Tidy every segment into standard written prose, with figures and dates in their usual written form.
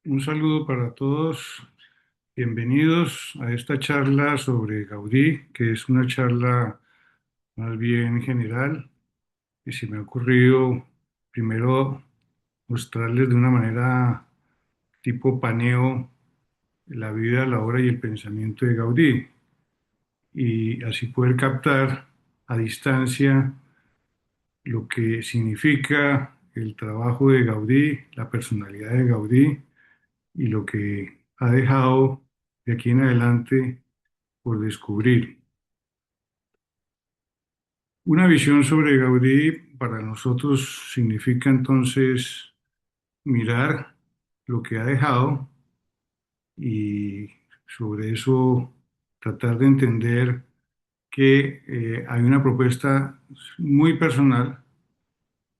Un saludo para todos. Bienvenidos a esta charla sobre Gaudí, que es una charla más bien general. Y se me ha ocurrido primero mostrarles de una manera tipo paneo la vida, la obra y el pensamiento de Gaudí. Y así poder captar a distancia lo que significa el trabajo de Gaudí, la personalidad de Gaudí y lo que ha dejado de aquí en adelante por descubrir. Una visión sobre Gaudí para nosotros significa entonces mirar lo que ha dejado y sobre eso tratar de entender que hay una propuesta muy personal,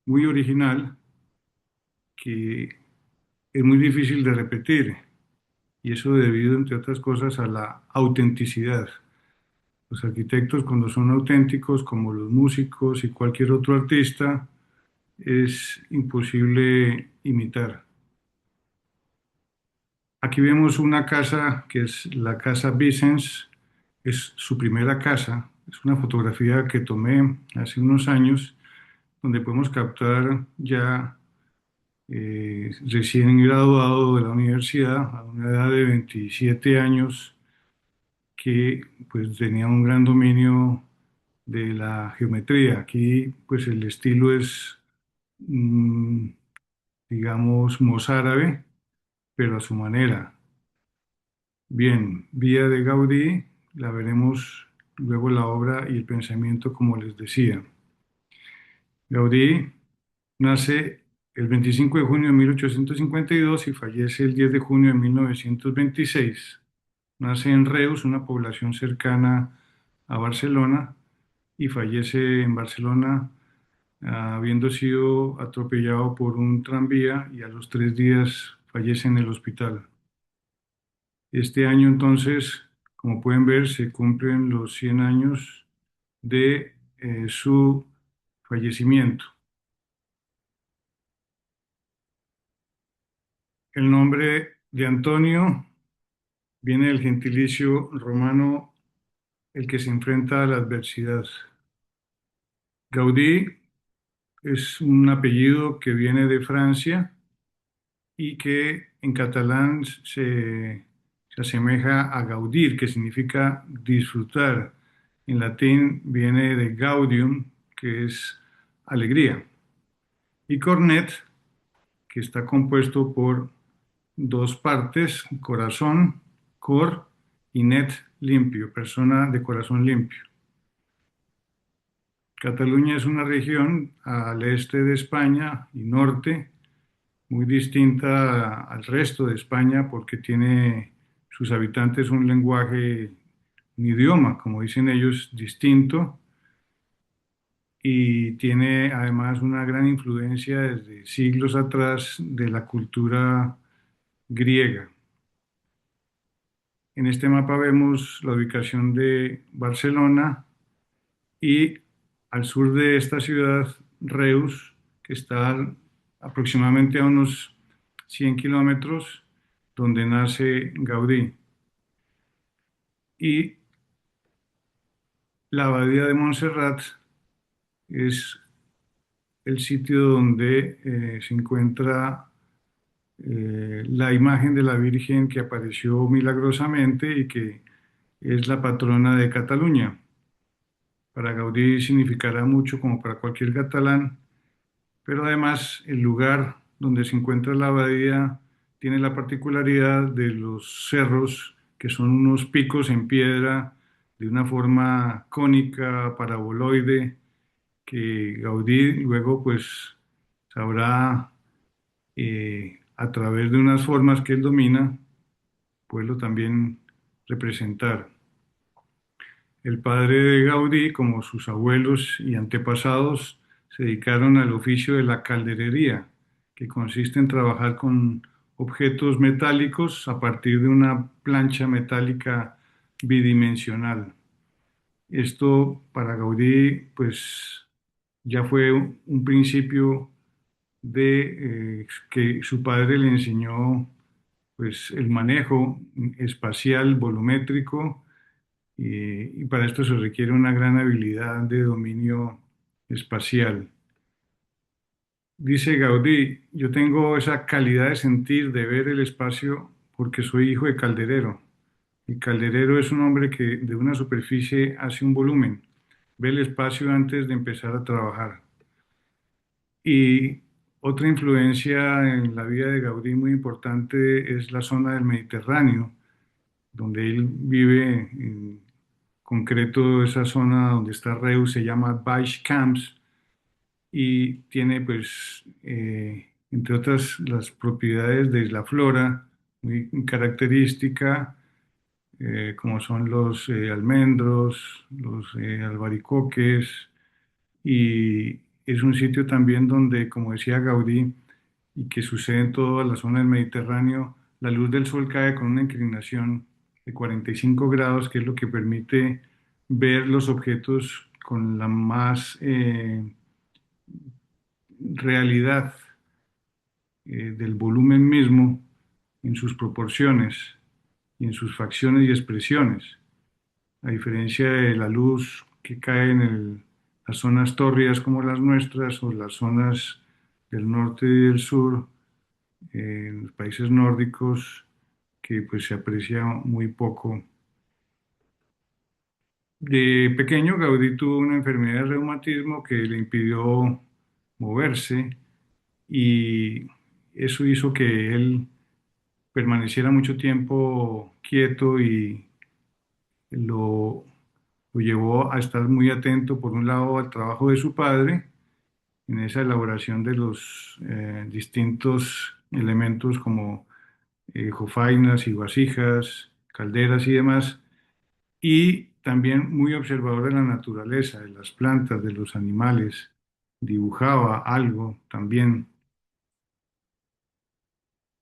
muy original, que es muy difícil de repetir, y eso debido, entre otras cosas, a la autenticidad. Los arquitectos, cuando son auténticos, como los músicos y cualquier otro artista, es imposible imitar. Aquí vemos una casa que es la casa Vicens, es su primera casa. Es una fotografía que tomé hace unos años, donde podemos captar ya recién graduado de la universidad, a una edad de 27 años, que pues tenía un gran dominio de la geometría. Aquí pues el estilo es, mm, digamos, mozárabe, pero a su manera. Bien, Vía de Gaudí, la veremos luego la obra y el pensamiento, como les decía. Gaudí nace el 25 de junio de 1852 y fallece el 10 de junio de 1926. Nace en Reus, una población cercana a Barcelona, y fallece en Barcelona, habiendo sido atropellado por un tranvía, y a los 3 días fallece en el hospital. Este año entonces, como pueden ver, se cumplen los 100 años de su fallecimiento. El nombre de Antonio viene del gentilicio romano, el que se enfrenta a la adversidad. Gaudí es un apellido que viene de Francia y que en catalán se asemeja a gaudir, que significa disfrutar. En latín viene de gaudium, que es alegría. Y cornet, que está compuesto por dos partes: corazón, cor, y net, limpio, persona de corazón limpio. Cataluña es una región al este de España y norte, muy distinta al resto de España, porque tiene sus habitantes un lenguaje, un idioma, como dicen ellos, distinto, y tiene además una gran influencia desde siglos atrás de la cultura griega. En este mapa vemos la ubicación de Barcelona y al sur de esta ciudad, Reus, que está aproximadamente a unos 100 kilómetros, donde nace Gaudí. Y la abadía de Montserrat es el sitio donde se encuentra la imagen de la Virgen que apareció milagrosamente y que es la patrona de Cataluña. Para Gaudí significará mucho, como para cualquier catalán, pero además el lugar donde se encuentra la abadía tiene la particularidad de los cerros, que son unos picos en piedra de una forma cónica, paraboloide, que Gaudí luego pues sabrá, a través de unas formas que él domina, poderlo también representar. El padre de Gaudí, como sus abuelos y antepasados, se dedicaron al oficio de la calderería, que consiste en trabajar con objetos metálicos a partir de una plancha metálica bidimensional. Esto para Gaudí, pues ya fue un principio de que su padre le enseñó pues el manejo espacial volumétrico y para esto se requiere una gran habilidad de dominio espacial. Dice Gaudí, yo tengo esa calidad de sentir, de ver el espacio porque soy hijo de calderero. El calderero es un hombre que de una superficie hace un volumen, ve el espacio antes de empezar a trabajar. Y otra influencia en la vida de Gaudí muy importante es la zona del Mediterráneo, donde él vive, en concreto esa zona donde está Reus se llama Baix Camps y tiene pues entre otras las propiedades de la flora muy característica, como son los almendros, los albaricoques, y es un sitio también donde, como decía Gaudí, y que sucede en toda la zona del Mediterráneo, la luz del sol cae con una inclinación de 45 grados, que es lo que permite ver los objetos con la más realidad del volumen mismo en sus proporciones y en sus facciones y expresiones, a diferencia de la luz que cae en las zonas tórridas como las nuestras o las zonas del norte y del sur, en los países nórdicos, que pues se aprecia muy poco. De pequeño, Gaudí tuvo una enfermedad de reumatismo que le impidió moverse y eso hizo que él permaneciera mucho tiempo quieto y lo, lo llevó a estar muy atento, por un lado, al trabajo de su padre en esa elaboración de los distintos elementos como jofainas y vasijas, calderas y demás, y también muy observador de la naturaleza, de las plantas, de los animales. Dibujaba algo también.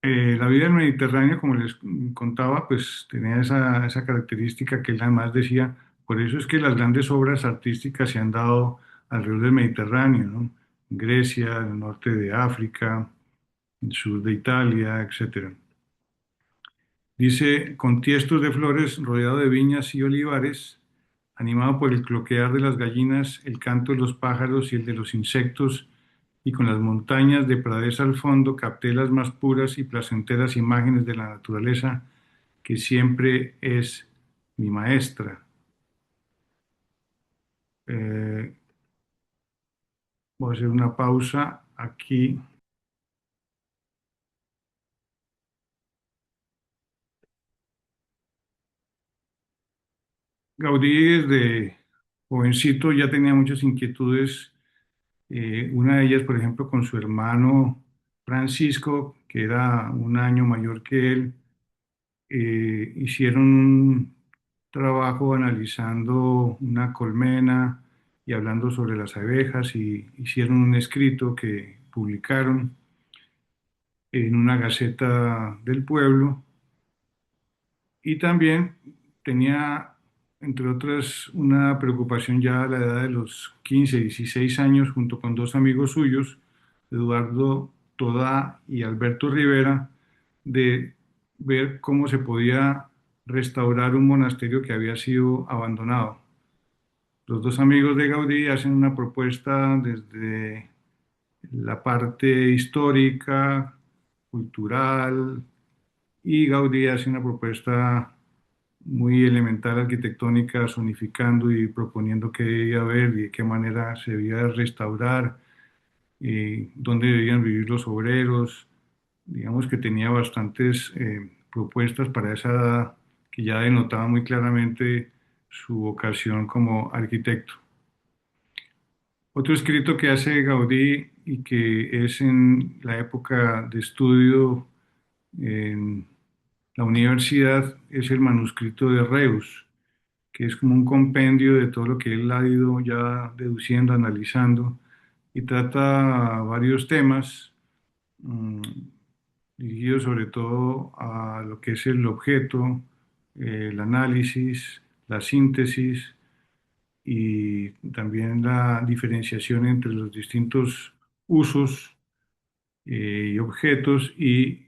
La vida del Mediterráneo, como les contaba, pues tenía esa característica que él además decía, por eso es que las grandes obras artísticas se han dado alrededor del Mediterráneo, ¿no? En Grecia, en el norte de África, en el sur de Italia, etcétera. Dice, con tiestos de flores rodeado de viñas y olivares, animado por el cloquear de las gallinas, el canto de los pájaros y el de los insectos, y con las montañas de pradeza al fondo, capté las más puras y placenteras imágenes de la naturaleza, que siempre es mi maestra. Eh, Voy a hacer una pausa aquí. Gaudí desde jovencito ya tenía muchas inquietudes. Una de ellas, por ejemplo, con su hermano Francisco, que era un año mayor que él, hicieron un trabajo analizando una colmena y hablando sobre las abejas y hicieron un escrito que publicaron en una gaceta del pueblo y también tenía, entre otras, una preocupación ya a la edad de los 15, 16 años, junto con dos amigos suyos, Eduardo Todá y Alberto Rivera, de ver cómo se podía restaurar un monasterio que había sido abandonado. Los dos amigos de Gaudí hacen una propuesta desde la parte histórica, cultural, y Gaudí hace una propuesta muy elemental arquitectónica, zonificando y proponiendo qué debía haber y de qué manera se debía restaurar, dónde debían vivir los obreros. Digamos que tenía bastantes propuestas para esa edad que ya denotaba muy claramente su vocación como arquitecto. Otro escrito que hace Gaudí y que es en la época de estudio en la universidad es el manuscrito de Reus, que es como un compendio de todo lo que él ha ido ya deduciendo, analizando, y trata varios temas mm, dirigidos sobre todo a lo que es el objeto, el análisis, la síntesis y también la diferenciación entre los distintos usos y objetos y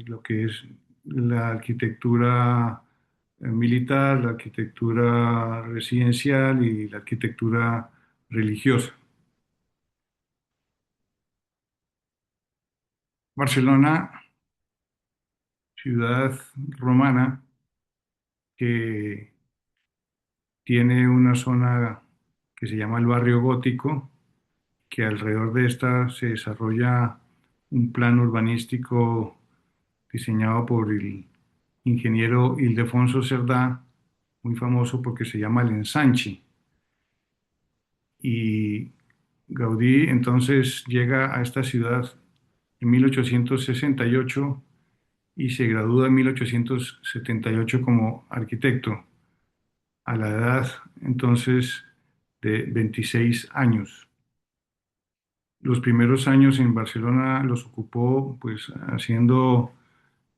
lo que es la arquitectura militar, la arquitectura residencial y la arquitectura religiosa. Barcelona, ciudad romana que tiene una zona que se llama el barrio gótico, que alrededor de esta se desarrolla un plan urbanístico diseñado por el ingeniero Ildefonso Cerdá, muy famoso porque se llama el Ensanche. Y Gaudí entonces llega a esta ciudad en 1868 y se gradúa en 1878 como arquitecto, a la edad entonces de 26 años. Los primeros años en Barcelona los ocupó pues haciendo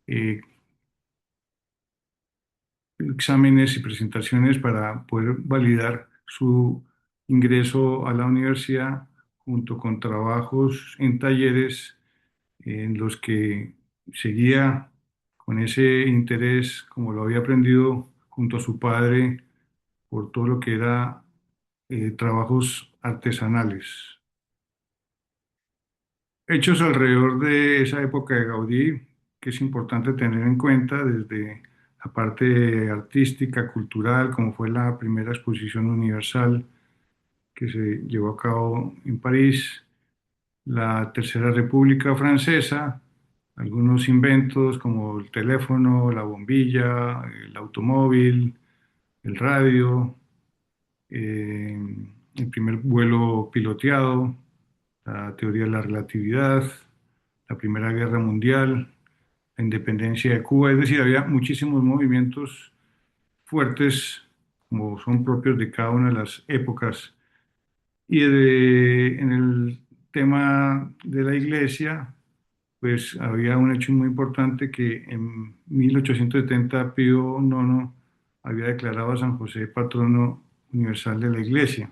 eh, exámenes y presentaciones para poder validar su ingreso a la universidad, junto con trabajos en talleres en los que seguía con ese interés, como lo había aprendido junto a su padre, por todo lo que era trabajos artesanales. Hechos alrededor de esa época de Gaudí, que es importante tener en cuenta desde la parte artística, cultural, como fue la primera exposición universal que se llevó a cabo en París, la Tercera República Francesa, algunos inventos como el teléfono, la bombilla, el automóvil, el radio, eh, el primer vuelo piloteado, la teoría de la relatividad, la Primera Guerra Mundial, la independencia de Cuba. Es decir, había muchísimos movimientos fuertes como son propios de cada una de las épocas. Y en el tema de la iglesia, pues había un hecho muy importante que en 1870 Pío IX había declarado a San José patrono universal de la iglesia.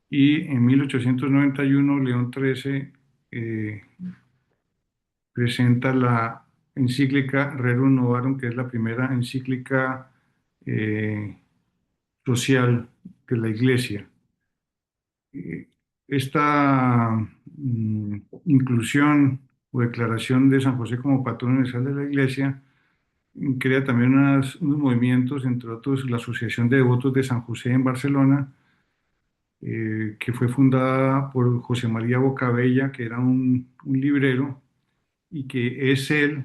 Y en 1891 León XIII presenta la encíclica Rerum Novarum, que es la primera encíclica eh, social de la iglesia. Eh, Esta inclusión o declaración de San José como patrón universal de la iglesia crea también unos movimientos, entre otros la Asociación de Devotos de San José en Barcelona, que fue fundada por José María Bocabella, que era un librero, y que es él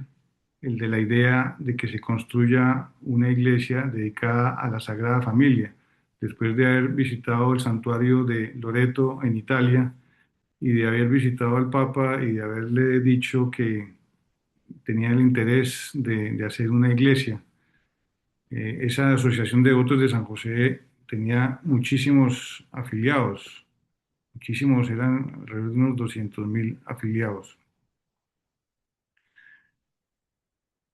el de la idea de que se construya una iglesia dedicada a la Sagrada Familia, después de haber visitado el santuario de Loreto en Italia y de haber visitado al Papa y de haberle dicho que tenía el interés de hacer una iglesia. Esa asociación de devotos de San José tenía muchísimos afiliados, muchísimos, eran alrededor de unos 200.000 afiliados.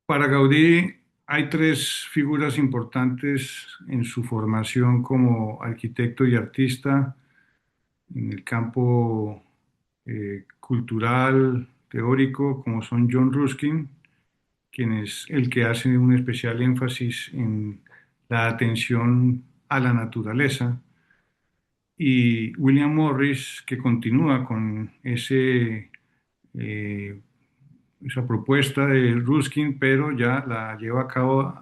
Para Gaudí hay tres figuras importantes en su formación como arquitecto y artista en el campo cultural, teórico, como son John Ruskin, quien es el que hace un especial énfasis en la atención a la naturaleza, y William Morris, que continúa con eh, esa propuesta de Ruskin, pero ya la lleva a cabo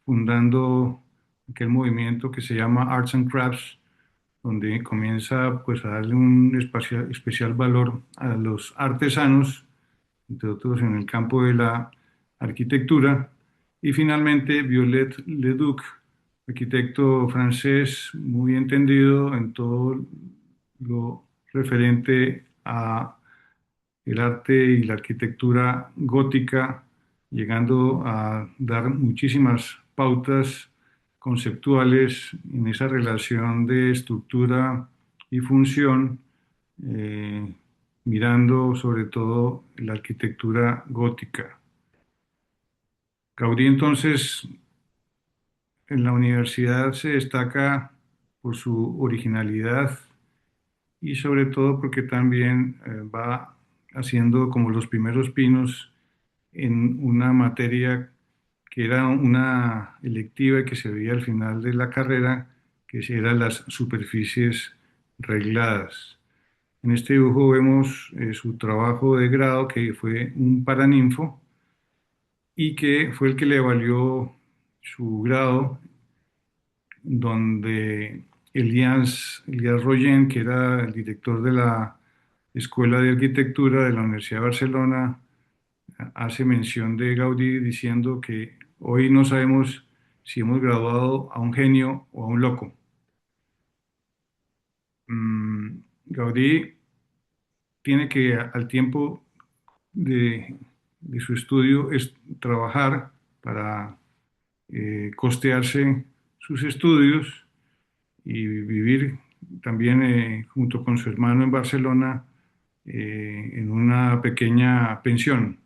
fundando aquel movimiento que se llama Arts and Crafts, donde comienza pues a darle un especial valor a los artesanos, entre otros en el campo de la arquitectura. Y finalmente Violet Leduc, arquitecto francés muy entendido en todo lo referente a el arte y la arquitectura gótica, llegando a dar muchísimas pautas conceptuales en esa relación de estructura y función, eh, mirando sobre todo la arquitectura gótica. Gaudí entonces en la universidad se destaca por su originalidad y sobre todo porque también va haciendo como los primeros pinos en una materia que era una electiva y que se veía al final de la carrera, que eran las superficies regladas. En este dibujo vemos su trabajo de grado, que fue un paraninfo, y que fue el que le valió su grado, donde Elías Royen, que era el director de la Escuela de Arquitectura de la Universidad de Barcelona, hace mención de Gaudí diciendo que hoy no sabemos si hemos graduado a un genio o a un loco. Gaudí tiene que, al tiempo de, de su estudio, es trabajar para costearse sus estudios y vivir también junto con su hermano en Barcelona en una pequeña pensión.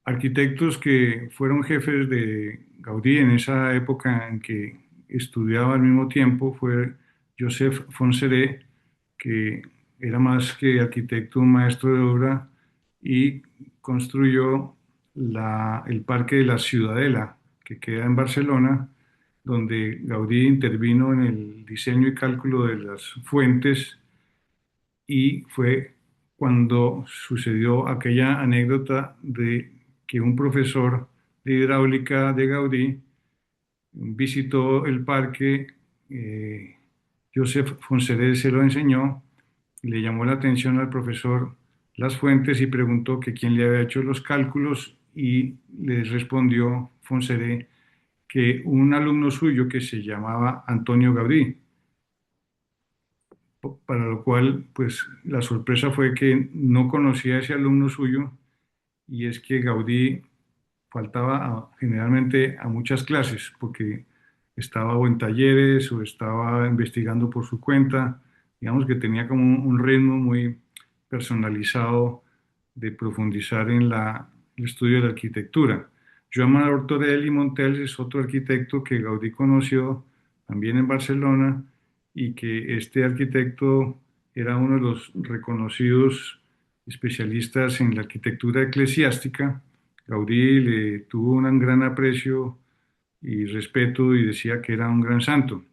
Arquitectos que fueron jefes de Gaudí en esa época en que estudiaba al mismo tiempo fue Joseph Fonseré, que era más que arquitecto, un maestro de obra, y construyó el Parque de la Ciudadela, que queda en Barcelona, donde Gaudí intervino en el diseño y cálculo de las fuentes, y fue cuando sucedió aquella anécdota de que un profesor de hidráulica de Gaudí visitó el parque, Joseph Fonseré se lo enseñó, y le llamó la atención al profesor las fuentes y preguntó que quién le había hecho los cálculos, y le respondió Fonseré que un alumno suyo que se llamaba Antonio Gaudí, para lo cual pues la sorpresa fue que no conocía a ese alumno suyo, y es que Gaudí faltaba generalmente a muchas clases porque estaba o en talleres o estaba investigando por su cuenta. Digamos que tenía como un ritmo muy personalizado de profundizar en el estudio de la arquitectura. Joan Manuel Torell Montells es otro arquitecto que Gaudí conoció también en Barcelona, y que este arquitecto era uno de los reconocidos especialistas en la arquitectura eclesiástica. Gaudí le tuvo un gran aprecio y respeto y decía que era un gran santo.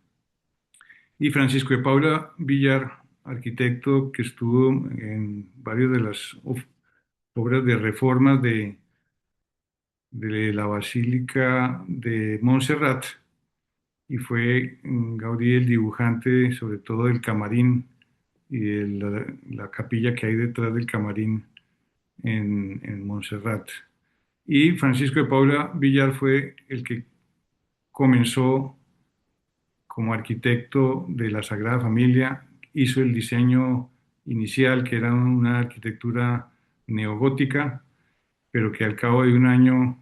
Y Francisco de Paula Villar, arquitecto que estuvo en varias de las obras de reformas de la Basílica de Montserrat, y fue Gaudí el dibujante sobre todo del camarín y de la capilla que hay detrás del camarín en Montserrat. Y Francisco de Paula Villar fue el que comenzó como arquitecto de la Sagrada Familia, hizo el diseño inicial, que era una arquitectura neogótica, pero que al cabo de un año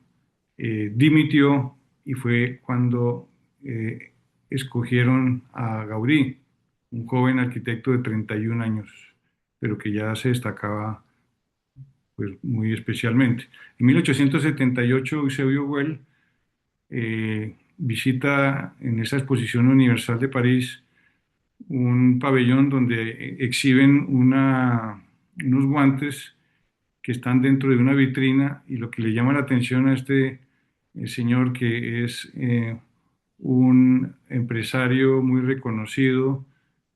dimitió, y fue cuando eh, escogieron a Gaudí, un joven arquitecto de 31 años, pero que ya se destacaba pues, muy especialmente. En 1878, Eusebio Well visita en esa exposición universal de París un pabellón donde exhiben unos guantes que están dentro de una vitrina, y lo que le llama la atención a este señor, que es un empresario muy reconocido,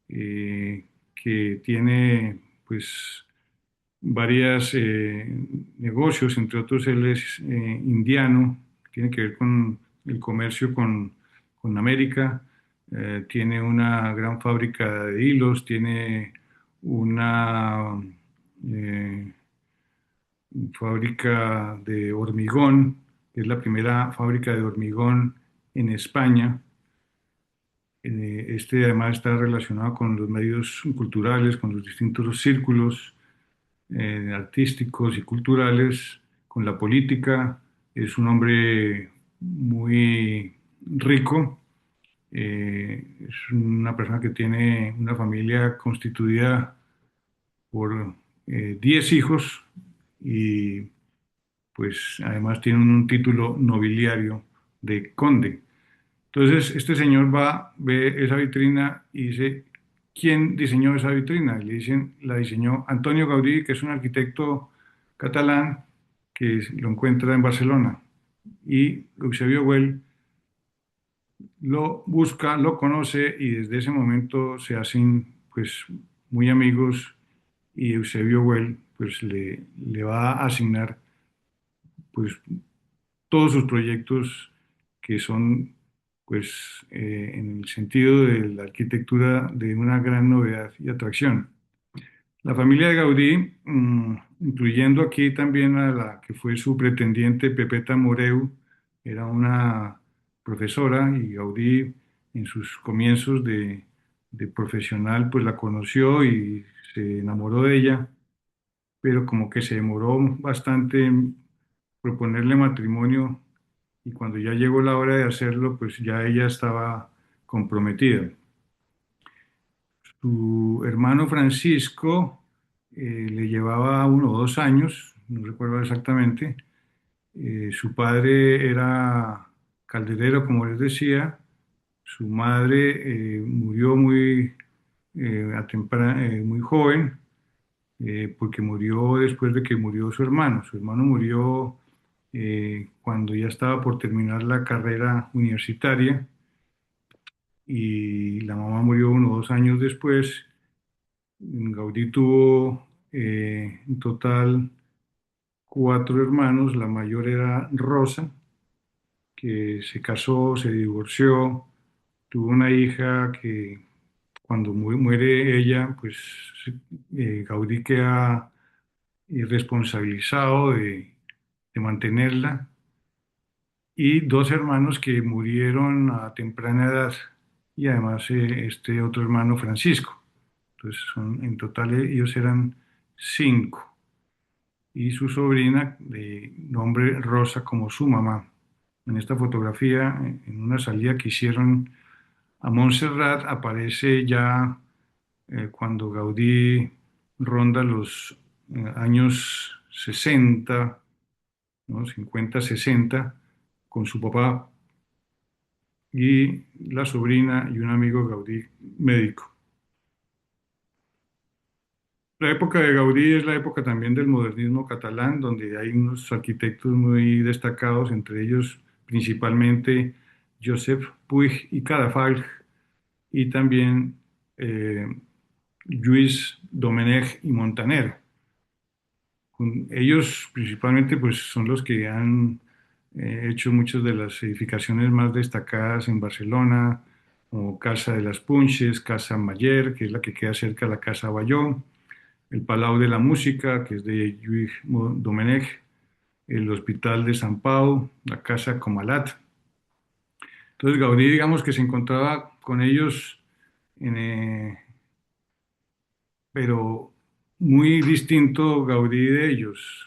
que tiene pues varios negocios, entre otros él es indiano, tiene que ver con el comercio con América, tiene una gran fábrica de hilos, tiene una eh, fábrica de hormigón, que es la primera fábrica de hormigón en España. Este además está relacionado con los medios culturales, con los distintos círculos artísticos y culturales, con la política. Es un hombre muy rico, es una persona que tiene una familia constituida por 10 hijos, y pues además tiene un título nobiliario de conde. Entonces este señor va, ve esa vitrina y dice, ¿quién diseñó esa vitrina? Y le dicen, la diseñó Antonio Gaudí, que es un arquitecto catalán que lo encuentra en Barcelona. Y Eusebio Güell lo busca, lo conoce y desde ese momento se hacen pues muy amigos y Eusebio Güell pues le va a asignar pues todos sus proyectos que son pues en el sentido de la arquitectura de una gran novedad y atracción. La familia de Gaudí, incluyendo aquí también a la que fue su pretendiente Pepeta Moreu, era una profesora y Gaudí en sus comienzos de profesional pues la conoció y se enamoró de ella, pero como que se demoró bastante en proponerle matrimonio y cuando ya llegó la hora de hacerlo pues ya ella estaba comprometida. Su hermano Francisco le llevaba 1 o 2 años, no recuerdo exactamente. Su padre era calderero, como les decía. Su madre murió muy joven, porque murió después de que murió su hermano. Su hermano murió cuando ya estaba por terminar la carrera universitaria y la mamá murió 1 o 2 años después. Gaudí tuvo en total 4 hermanos. La mayor era Rosa, que se casó, se divorció, tuvo una hija que cuando muere ella, pues Gaudí queda responsabilizado de mantenerla. Y 2 hermanos que murieron a temprana edad y además este otro hermano Francisco. Entonces en total ellos eran 5 y su sobrina de nombre Rosa como su mamá. En esta fotografía, en una salida que hicieron a Montserrat, aparece ya cuando Gaudí ronda los años 60, ¿no? 50, 60, con su papá y la sobrina y un amigo Gaudí médico. La época de Gaudí es la época también del modernismo catalán, donde hay unos arquitectos muy destacados, entre ellos principalmente Josep Puig i Cadafalch y también eh, Lluís Domènech y Montaner. Ellos principalmente pues, son los que han hecho muchas de las edificaciones más destacadas en Barcelona, como Casa de las Punches, Casa Mayer, que es la que queda cerca de la Casa Bayó, el Palau de la Música, que es de Lluís Domènech, el Hospital de San Pau, la Casa Comalat. Entonces Gaudí, digamos que se encontraba con ellos, pero muy distinto Gaudí de ellos,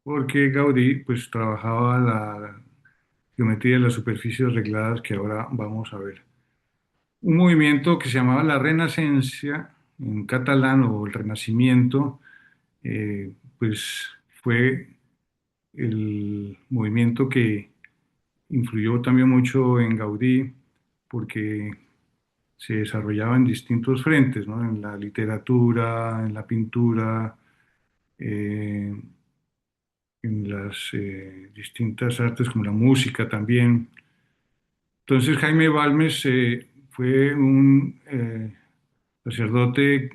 porque Gaudí pues trabajaba la geometría de las superficies regladas que ahora vamos a ver. Un movimiento que se llamaba la Renacencia en catalán o el Renacimiento, pues fue el movimiento que influyó también mucho en Gaudí porque se desarrollaba en distintos frentes, ¿no? En la literatura, en la pintura, eh, en las distintas artes como la música también. Entonces Jaime Balmes fue un sacerdote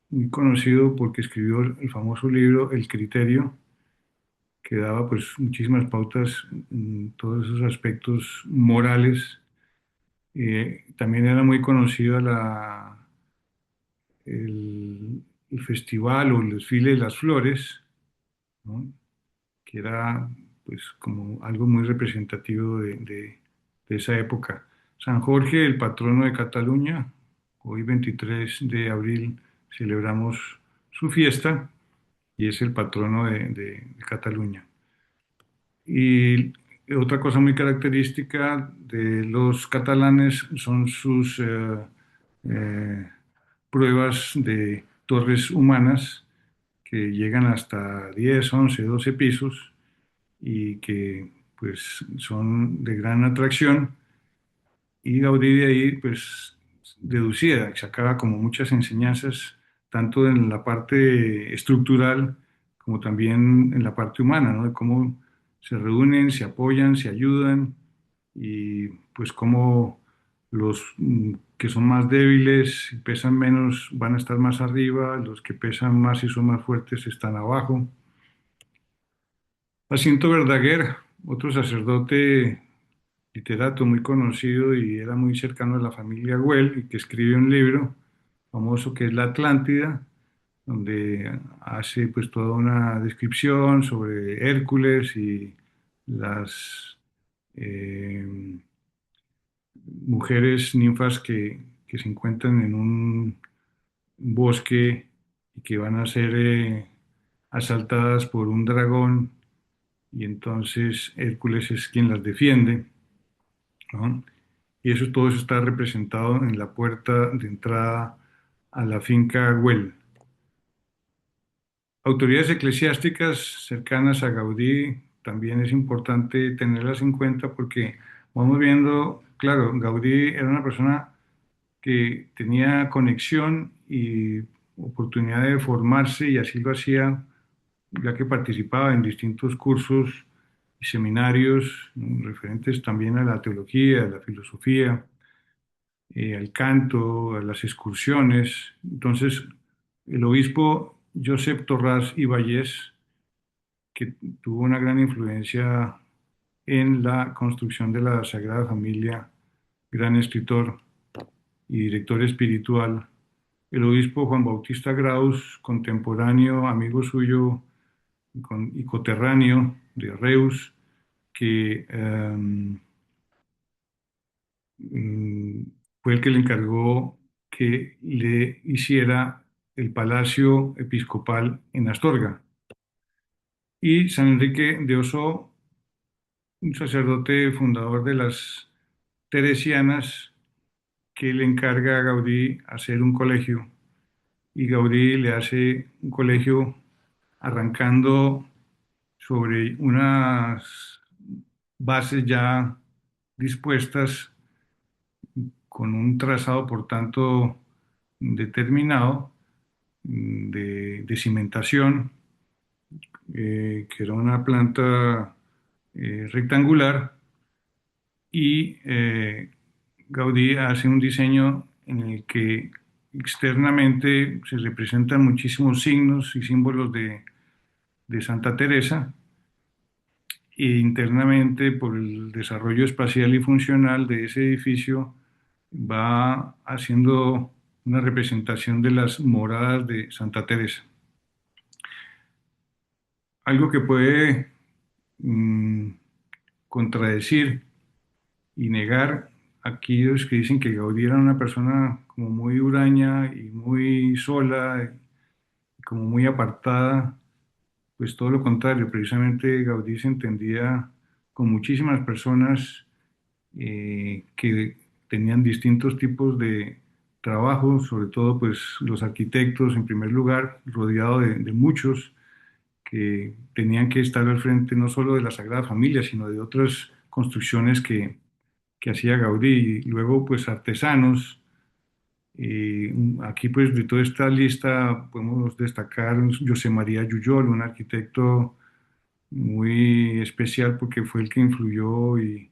muy conocido porque escribió el famoso libro El Criterio, que daba pues muchísimas pautas en todos esos aspectos morales. También era muy conocido el festival o el desfile de las flores, ¿no? Que era pues como algo muy representativo de esa época. San Jorge, el patrono de Cataluña, hoy 23 de abril celebramos su fiesta y es el patrono de Cataluña. Y otra cosa muy característica de los catalanes son sus eh, pruebas de torres humanas que llegan hasta 10, 11, 12 pisos y que pues son de gran atracción y Gaudí de ahí pues deducía, sacaba como muchas enseñanzas tanto en la parte estructural como también en la parte humana, ¿no? De cómo se reúnen, se apoyan, se ayudan y pues cómo los que son más débiles y pesan menos van a estar más arriba, los que pesan más y son más fuertes están abajo. Jacinto Verdaguer, otro sacerdote literato muy conocido y era muy cercano a la familia Güell y que escribe un libro famoso que es La Atlántida, donde hace pues toda una descripción sobre Hércules y las eh, mujeres ninfas que se encuentran en un bosque y que van a ser asaltadas por un dragón y entonces Hércules es quien las defiende, ¿no? Y eso todo eso está representado en la puerta de entrada a la finca Güell. Autoridades eclesiásticas cercanas a Gaudí también es importante tenerlas en cuenta porque vamos viendo, claro, Gaudí era una persona que tenía conexión y oportunidad de formarse y así lo hacía, ya que participaba en distintos cursos y seminarios referentes también a la teología, a la filosofía, al canto, a las excursiones. Entonces, el obispo Josep Torrás y Vallés, que tuvo una gran influencia en la construcción de la Sagrada Familia, gran escritor y director espiritual. El obispo Juan Bautista Graus, contemporáneo, amigo suyo y coterráneo de Reus, que mm, fue el que le encargó que le hiciera el palacio episcopal en Astorga. Y San Enrique de Oso, un sacerdote fundador de las Teresianas, que le encarga a Gaudí hacer un colegio. Y Gaudí le hace un colegio arrancando sobre unas bases ya dispuestas con un trazado, por tanto, determinado de cimentación, que era una planta rectangular, y Gaudí hace un diseño en el que externamente se representan muchísimos signos y símbolos de Santa Teresa, e internamente por el desarrollo espacial y funcional de ese edificio va haciendo una representación de las moradas de Santa Teresa. Algo que puede mm, contradecir y negar a aquellos que dicen que Gaudí era una persona como muy huraña y muy sola, y como muy apartada, pues todo lo contrario, precisamente Gaudí se entendía con muchísimas personas que tenían distintos tipos de trabajo, sobre todo pues los arquitectos en primer lugar, rodeado de muchos que tenían que estar al frente no solo de la Sagrada Familia, sino de otras construcciones que hacía Gaudí, y luego pues artesanos. Aquí pues de toda esta lista podemos destacar José María Jujol, un arquitecto muy especial porque fue el que influyó y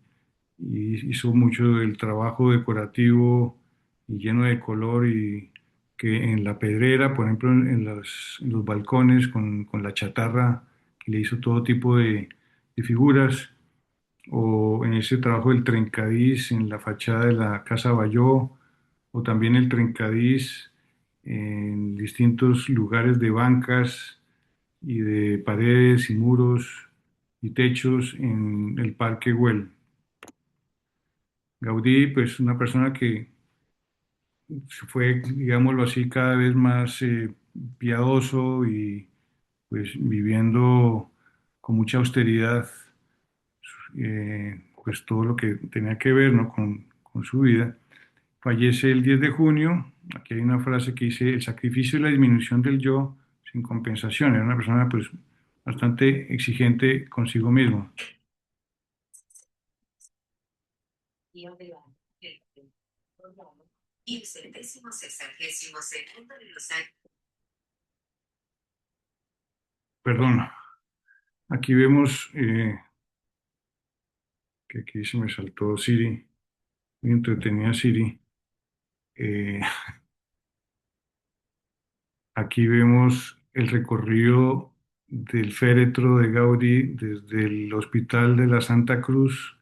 hizo mucho del trabajo decorativo y lleno de color y que en la pedrera, por ejemplo, en los balcones con la chatarra, que le hizo todo tipo de figuras, o en ese trabajo del trencadís en la fachada de la Casa Bayó, o también el trencadís en distintos lugares de bancas y de paredes y muros y techos en el Parque Güell. Gaudí, pues una persona que fue, digámoslo así, cada vez más piadoso y pues viviendo con mucha austeridad, pues todo lo que tenía que ver, ¿no? con su vida. Fallece el 10 de junio. Aquí hay una frase que dice: el sacrificio y la disminución del yo sin compensación. Era una persona pues bastante exigente consigo mismo. perdón, aquí vemos que aquí se me saltó Siri, muy entretenida Siri. Eh, Aquí vemos el recorrido del féretro de Gaudí desde el Hospital de la Santa Cruz,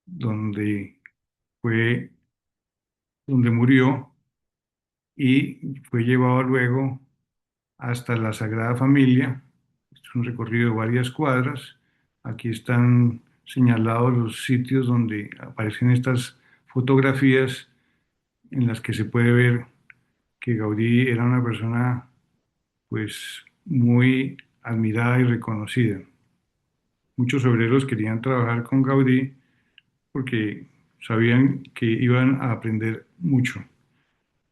donde fue, donde murió, y fue llevado luego hasta la Sagrada Familia. Es un recorrido de varias cuadras. Aquí están señalados los sitios donde aparecen estas fotografías en las que se puede ver que Gaudí era una persona pues muy admirada y reconocida. Muchos obreros querían trabajar con Gaudí porque sabían que iban a aprender mucho.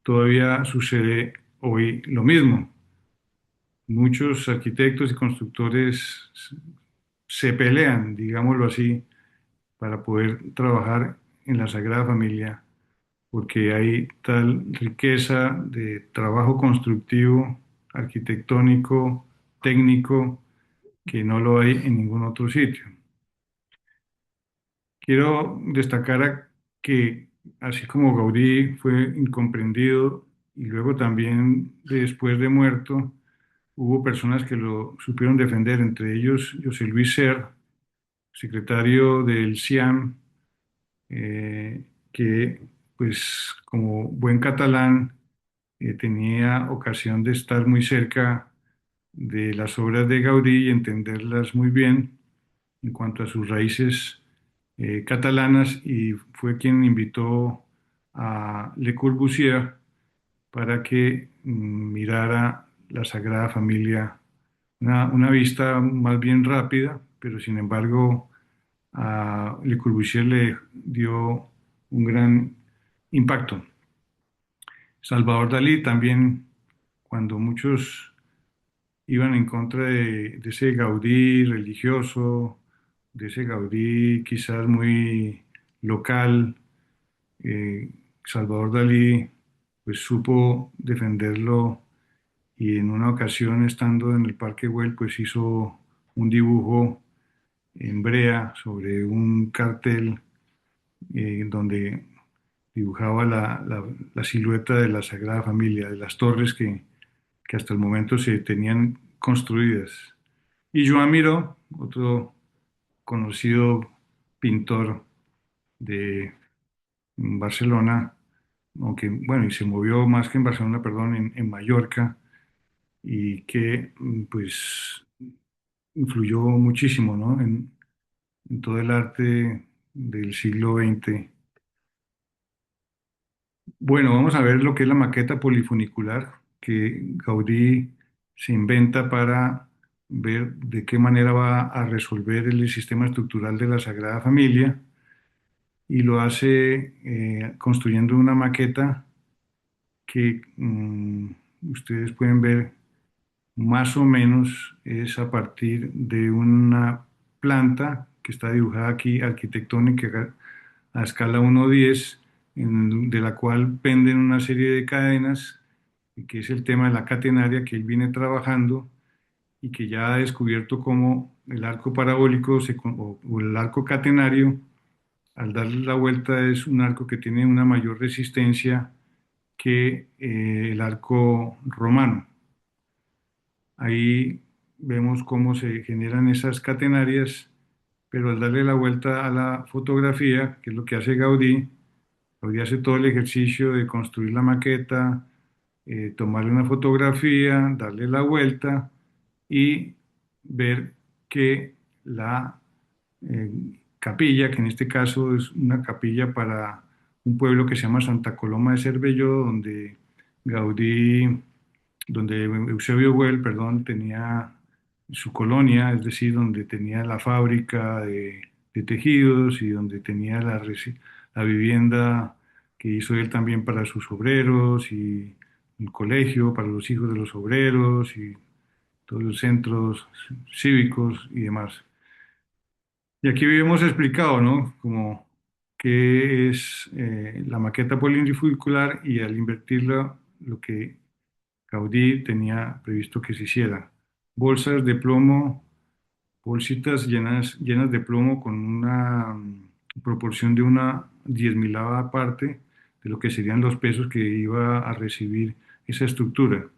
Todavía sucede hoy lo mismo. Muchos arquitectos y constructores se pelean, digámoslo así, para poder trabajar en la Sagrada Familia, porque hay tal riqueza de trabajo constructivo, arquitectónico, técnico, que no lo hay en ningún otro sitio. Quiero destacar que así como Gaudí fue incomprendido y luego también después de muerto, hubo personas que lo supieron defender, entre ellos José Luis Ser, secretario del CIAM, que pues como buen catalán tenía ocasión de estar muy cerca de las obras de Gaudí y entenderlas muy bien en cuanto a sus raíces catalanas, y fue quien invitó a Le Corbusier para que mirara la Sagrada Familia, una vista más bien rápida, pero sin embargo a Le Corbusier le dio un gran impacto. Salvador Dalí también, cuando muchos iban en contra de ese Gaudí religioso, de ese Gaudí quizás muy local, eh, Salvador Dalí pues supo defenderlo, y en una ocasión estando en el Parque Güell pues hizo un dibujo en brea sobre un cartel donde dibujaba la silueta de la Sagrada Familia, de las torres que hasta el momento se tenían construidas. Y Joan Miró, otro conocido pintor de Barcelona, aunque bueno, y se movió más que en Barcelona, perdón, en Mallorca, y que pues influyó muchísimo, ¿no? En todo el arte del siglo XX. Bueno, vamos a ver lo que es la maqueta polifunicular que Gaudí se inventa para ver de qué manera va a resolver el sistema estructural de la Sagrada Familia, y lo hace construyendo una maqueta que ustedes pueden ver más o menos es a partir de una planta que está dibujada aquí arquitectónica a escala 1:10, de la cual penden una serie de cadenas, y que es el tema de la catenaria que él viene trabajando, y que ya ha descubierto cómo el arco parabólico o el arco catenario, al darle la vuelta, es un arco que tiene una mayor resistencia que el arco romano. Ahí vemos cómo se generan esas catenarias, pero al darle la vuelta a la fotografía, que es lo que hace Gaudí, Gaudí hace todo el ejercicio de construir la maqueta, tomarle una fotografía, darle la vuelta y ver que la capilla, que en este caso es una capilla para un pueblo que se llama Santa Coloma de Cervelló, donde Gaudí, donde Eusebio Güell, perdón, tenía su colonia, es decir, donde tenía la fábrica de tejidos, y donde tenía la vivienda que hizo él también para sus obreros, y un colegio para los hijos de los obreros, y todos los centros cívicos y demás. Y aquí habíamos explicado, ¿no? Como qué es la maqueta polifunicular, y al invertirla, lo que Gaudí tenía previsto que se hiciera. bolsas de plomo, bolsitas llenas de plomo con una proporción de una 10.000ava parte de lo que serían los pesos que iba a recibir esa estructura,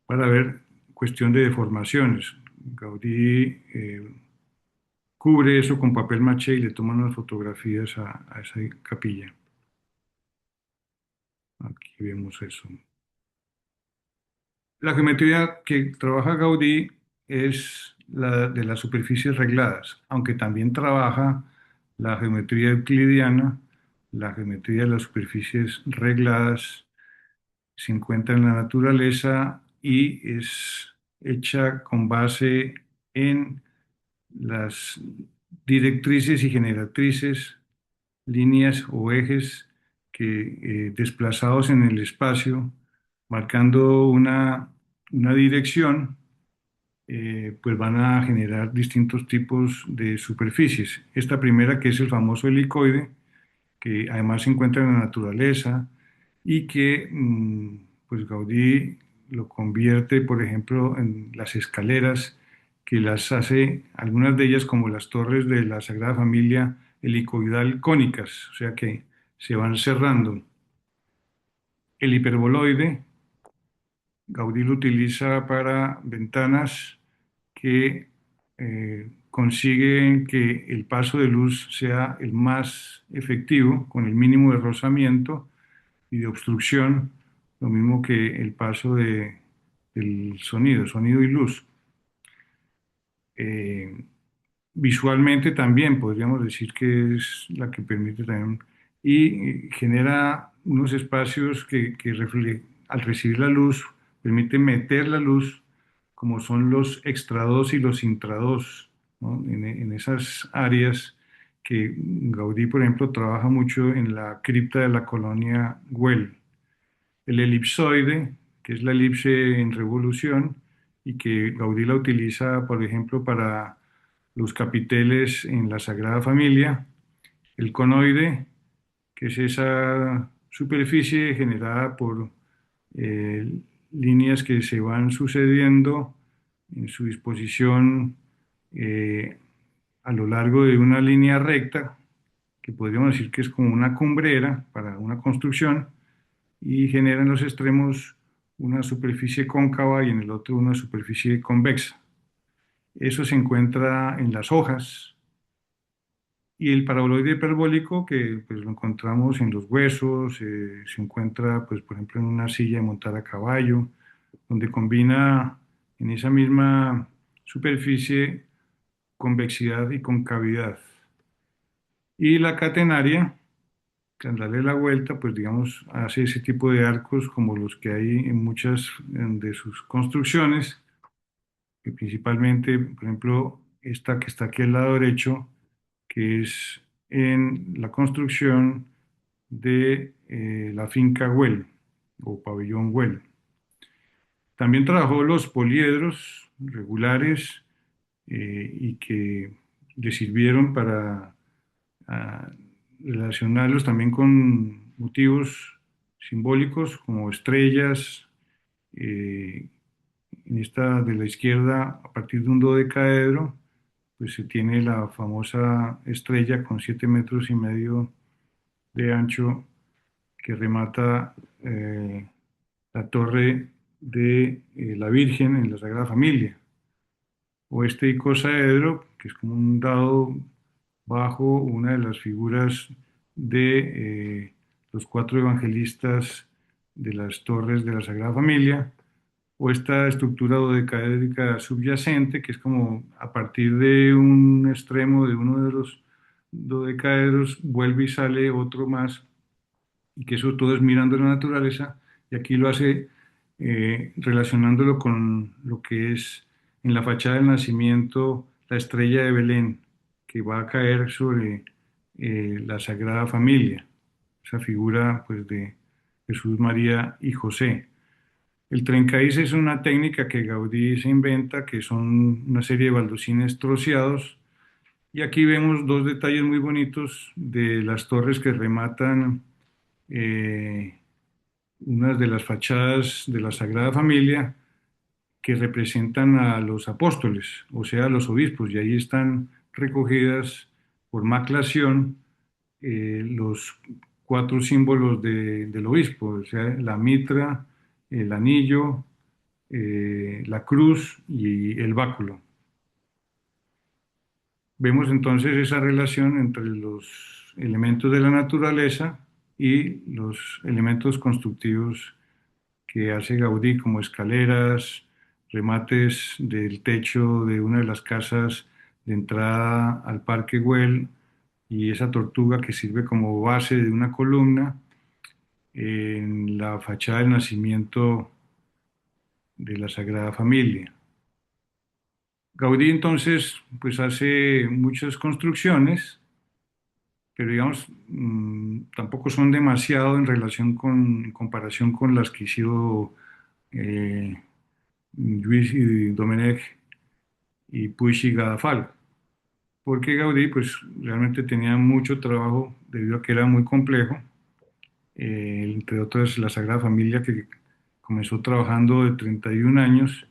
para ver cuestión de deformaciones. Gaudí cubre eso con papel maché y le toma unas fotografías a esa capilla. Aquí vemos eso. La geometría que trabaja Gaudí es la de las superficies regladas, aunque también trabaja la geometría euclidiana. La geometría de las superficies regladas se encuentra en la naturaleza y es hecha con base en las directrices y generatrices, líneas o ejes que desplazados en el espacio, marcando una dirección, pues van a generar distintos tipos de superficies. Esta primera, que es el famoso helicoide, que además se encuentra en la naturaleza y que pues Gaudí lo convierte, por ejemplo, en las escaleras, que las hace, algunas de ellas como las torres de la Sagrada Familia, helicoidal cónicas, o sea que se van cerrando. El hiperboloide, Gaudí lo utiliza para ventanas que consiguen que el paso de luz sea el más efectivo, con el mínimo de rozamiento y de obstrucción, lo mismo que el paso del sonido y luz. Eh, Visualmente también podríamos decir que es la que permite también y genera unos espacios al recibir la luz permite meter la luz, como son los extrados y los intrados, ¿no? En esas áreas que Gaudí, por ejemplo, trabaja mucho en la cripta de la colonia Güell. El elipsoide, que es la elipse en revolución y que Gaudí la utiliza, por ejemplo, para los capiteles en la Sagrada Familia. El conoide, que es esa superficie generada por eh, líneas que se van sucediendo en su disposición eh, a lo largo de una línea recta, que podríamos decir que es como una cumbrera para una construcción, y genera en los extremos una superficie cóncava y en el otro una superficie convexa. Eso se encuentra en las hojas. Y el paraboloide hiperbólico, que pues, lo encontramos en los huesos, se encuentra, pues, por ejemplo, en una silla de montar a caballo, donde combina en esa misma superficie convexidad y concavidad. Y la catenaria, que al darle la vuelta, pues digamos, hace ese tipo de arcos como los que hay en muchas de sus construcciones, que principalmente, por ejemplo, esta que está aquí al lado derecho, que es en la construcción de la finca Güell o pabellón Güell. También trabajó los poliedros regulares y que le sirvieron para ah, relacionarlos también con motivos simbólicos como estrellas. eh, en esta de la izquierda, a partir de un dodecaedro, pues se tiene la famosa estrella con 7,5 metros de ancho que remata la torre de la Virgen en la Sagrada Familia. O este icosaedro, que es como un dado bajo una de las figuras de los cuatro evangelistas de las torres de la Sagrada Familia, o esta estructura dodecaédrica subyacente, que es como a partir de un extremo de uno de los dodecaedros vuelve y sale otro más, y que eso todo es mirando la naturaleza, y aquí lo hace relacionándolo con lo que es en la fachada del nacimiento la estrella de Belén, que va a caer sobre la Sagrada Familia, esa figura pues de Jesús, María y José. El trencaís es una técnica que Gaudí se inventa, que son una serie de baldosines troceados, y aquí vemos dos detalles muy bonitos de las torres que rematan eh, unas de las fachadas de la Sagrada Familia, que representan a los apóstoles, o sea, a los obispos, y ahí están recogidas por maclación los cuatro símbolos del obispo, o sea, la mitra, el anillo, la cruz y el báculo. Vemos entonces esa relación entre los elementos de la naturaleza y los elementos constructivos que hace Gaudí, como escaleras, remates del techo de una de las casas de entrada al Parque Güell y esa tortuga que sirve como base de una columna en la fachada del nacimiento de la Sagrada Familia. Gaudí entonces pues hace muchas construcciones, pero digamos tampoco son demasiado en comparación con las que hizo eh, Lluís y Domènech y Puig y Gadafal, porque Gaudí pues realmente tenía mucho trabajo debido a que era muy complejo, entre otras la Sagrada Familia que comenzó trabajando de 31 años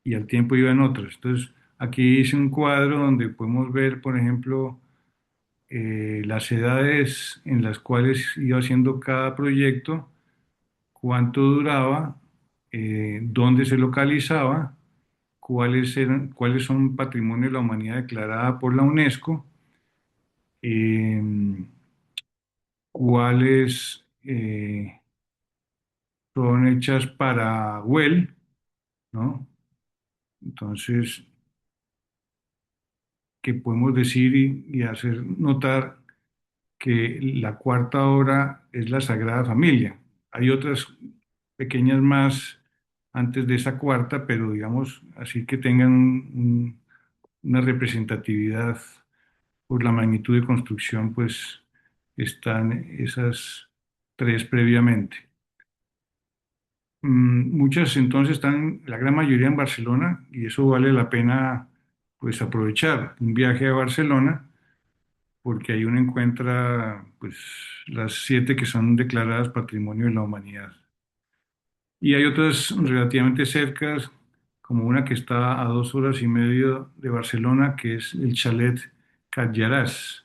y al tiempo iba en otras. Entonces aquí hice un cuadro donde podemos ver, por ejemplo, las edades en las cuales iba haciendo cada proyecto, cuánto duraba, dónde se localizaba, cuáles son patrimonio de la humanidad declarada por la UNESCO, eh, cuáles son hechas para Well, ¿no? Entonces, que podemos decir y hacer notar que la cuarta obra es la Sagrada Familia. Hay otras pequeñas más antes de esa cuarta, pero digamos así que tengan una representatividad por la magnitud de construcción, pues están esas tres previamente. Muchas entonces están, la gran mayoría en Barcelona, y eso vale la pena pues aprovechar un viaje a Barcelona, porque ahí uno encuentra pues las siete que son declaradas Patrimonio de la Humanidad. Y hay otras relativamente cercas, como una que está a 2 horas y media de Barcelona, que es el Chalet Catlllaràs.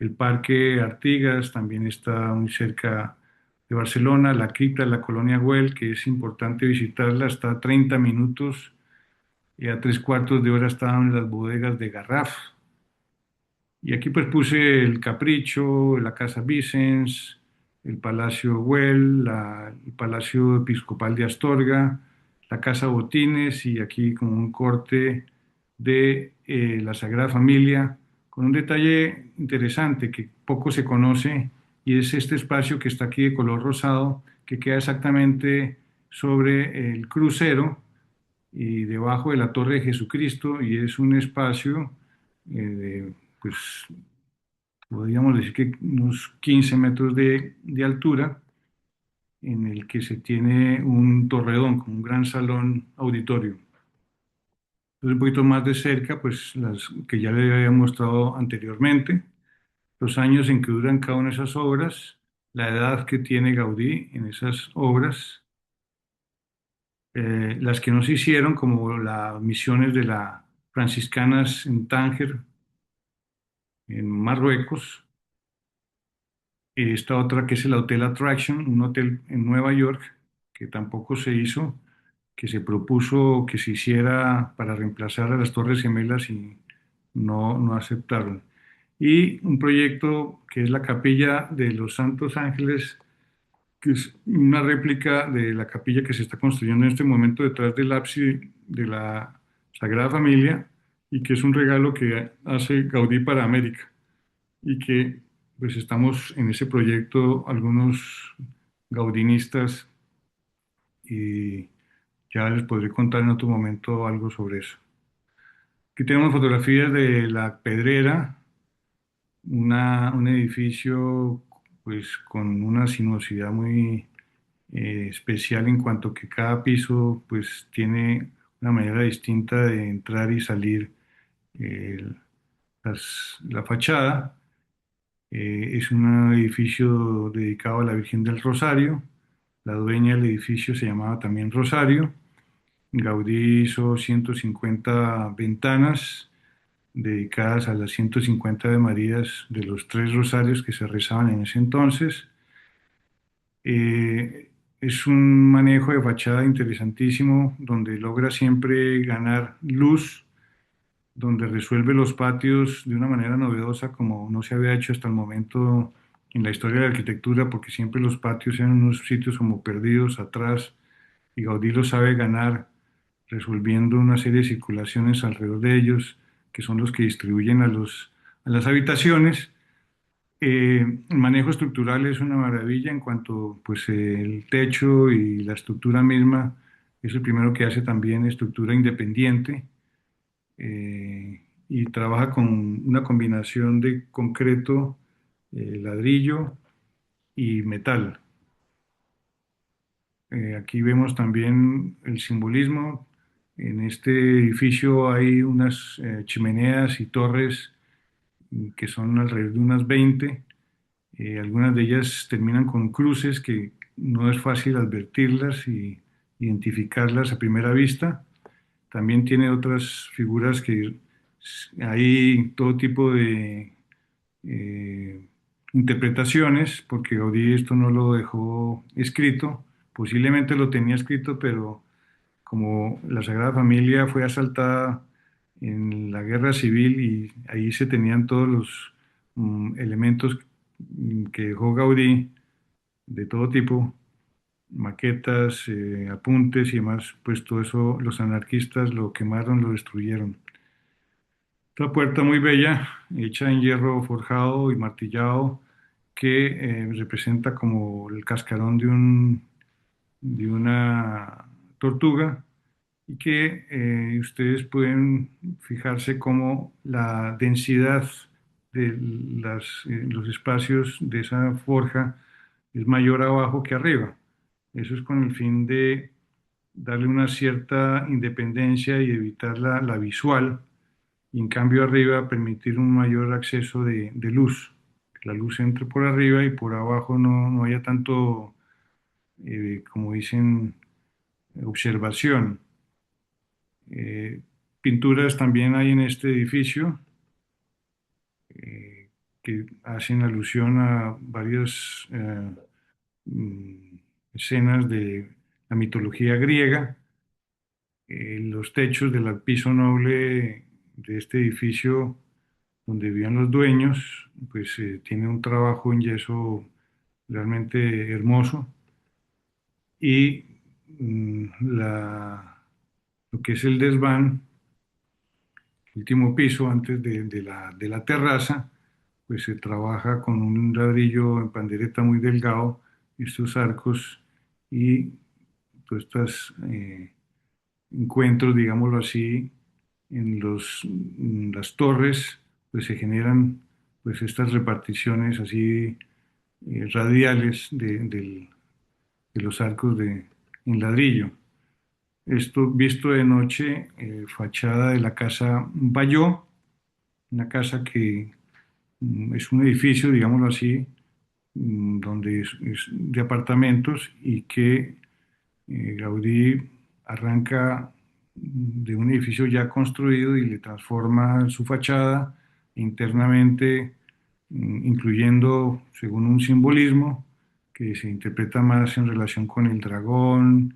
El Parque Artigas también está muy cerca de Barcelona. La cripta de la Colonia Güell, que es importante visitarla, está a 30 minutos y a 3/4 de hora estaban las bodegas de Garraf. Y aquí pues puse el Capricho, la Casa Vicens, el Palacio Güell, el Palacio Episcopal de Astorga, la Casa Botines y aquí como un corte de la Sagrada Familia, con un detalle interesante que poco se conoce y es este espacio que está aquí de color rosado, que queda exactamente sobre el crucero y debajo de la Torre de Jesucristo y es un espacio pues podríamos decir que unos 15 metros de altura, en el que se tiene un torredón, como un gran salón auditorio. Entonces, un poquito más de cerca, pues las que ya le había mostrado anteriormente, los años en que duran cada una de esas obras, la edad que tiene Gaudí en esas obras, las que no se hicieron, como las misiones de las franciscanas en Tánger, en Marruecos, esta otra que es el Hotel Attraction, un hotel en Nueva York que tampoco se hizo, que se propuso que se hiciera para reemplazar a las Torres Gemelas y no aceptaron. Y un proyecto que es la Capilla de los Santos Ángeles, que es una réplica de la capilla que se está construyendo en este momento detrás del ábside de la Sagrada Familia y que es un regalo que hace Gaudí para América y que pues estamos en ese proyecto algunos gaudinistas y ya les podré contar en otro momento algo sobre eso. Aquí tenemos fotografías de La Pedrera, un edificio pues con una sinuosidad muy especial en cuanto que cada piso pues tiene una manera distinta de entrar y salir eh, la fachada. Es un edificio dedicado a la Virgen del Rosario. La dueña del edificio se llamaba también Rosario. Gaudí hizo 150 ventanas dedicadas a las 150 de Marías de los tres rosarios que se rezaban en ese entonces. Eh, es un manejo de fachada interesantísimo, donde logra siempre ganar luz, donde resuelve los patios de una manera novedosa como no se había hecho hasta el momento en la historia de la arquitectura, porque siempre los patios eran unos sitios como perdidos atrás, y Gaudí lo sabe ganar resolviendo una serie de circulaciones alrededor de ellos, que son los que distribuyen a las habitaciones. El manejo estructural es una maravilla en cuanto pues el techo y la estructura misma es el primero que hace también estructura independiente, y trabaja con una combinación de concreto, ladrillo y metal. Aquí vemos también el simbolismo. En este edificio hay unas chimeneas y torres que son alrededor de unas 20. Algunas de ellas terminan con cruces que no es fácil advertirlas y identificarlas a primera vista. También tiene otras figuras que hay todo tipo de eh, interpretaciones, porque Gaudí esto no lo dejó escrito. Posiblemente lo tenía escrito, pero como la Sagrada Familia fue asaltada en la guerra civil y ahí se tenían todos los elementos que dejó Gaudí de todo tipo, maquetas, apuntes y demás, pues todo eso los anarquistas lo quemaron, lo destruyeron. Otra puerta muy bella, hecha en hierro forjado y martillado, que representa como el cascarón de una tortuga, y que ustedes pueden fijarse cómo la densidad de los espacios de esa forja es mayor abajo que arriba. Eso es con el fin de darle una cierta independencia y evitar la visual, y en cambio arriba permitir un mayor acceso de luz, que la luz entre por arriba y por abajo no haya tanto, como dicen, observación. Eh, Pinturas también hay en este edificio que hacen alusión a varias mm, escenas de la mitología griega. Los techos del piso noble de este edificio donde vivían los dueños, pues tiene un trabajo en yeso realmente hermoso. Y lo que es el desván, el último piso antes de la terraza, pues se trabaja con un ladrillo en pandereta muy delgado, estos arcos y todos estos encuentros, digámoslo así, en las torres, pues se generan pues estas reparticiones así radiales de los arcos en ladrillo. Esto visto de noche, fachada de la casa Bayó, una casa que es un edificio, digámoslo así, donde es de apartamentos, y que Gaudí arranca de un edificio ya construido y le transforma su fachada internamente, incluyendo, según un simbolismo que se interpreta más en relación con el dragón,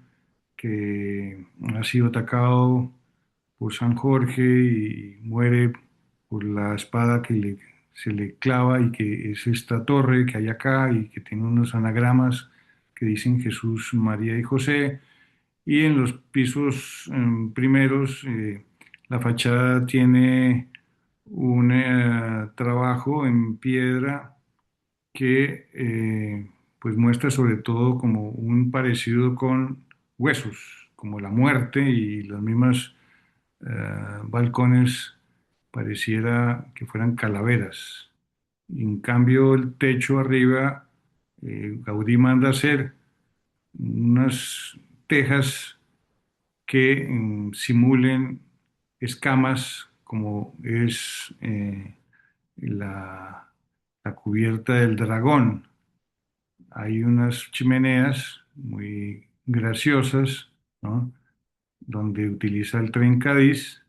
que ha sido atacado por San Jorge y muere por la espada se le clava, y que es esta torre que hay acá y que tiene unos anagramas que dicen Jesús, María y José. Y en los pisos primeros, la fachada tiene un trabajo en piedra que pues muestra sobre todo como un parecido con huesos, como la muerte, y los mismos balcones pareciera que fueran calaveras. Y en cambio el techo arriba, Gaudí manda hacer unas tejas que simulen escamas, como es la cubierta del dragón. Hay unas chimeneas muy graciosas, ¿no? donde utiliza el tren Cádiz.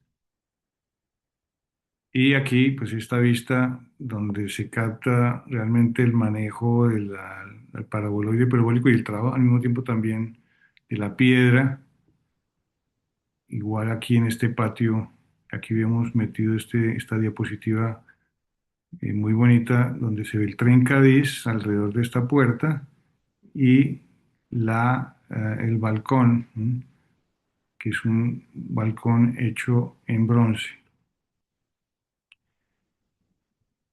Y aquí, pues esta vista donde se capta realmente el manejo del paraboloide hiperbólico y el trabajo al mismo tiempo también de la piedra. Igual aquí en este patio, aquí vemos metido esta diapositiva muy bonita donde se ve el tren Cádiz alrededor de esta puerta y el balcón, que es un balcón hecho en bronce.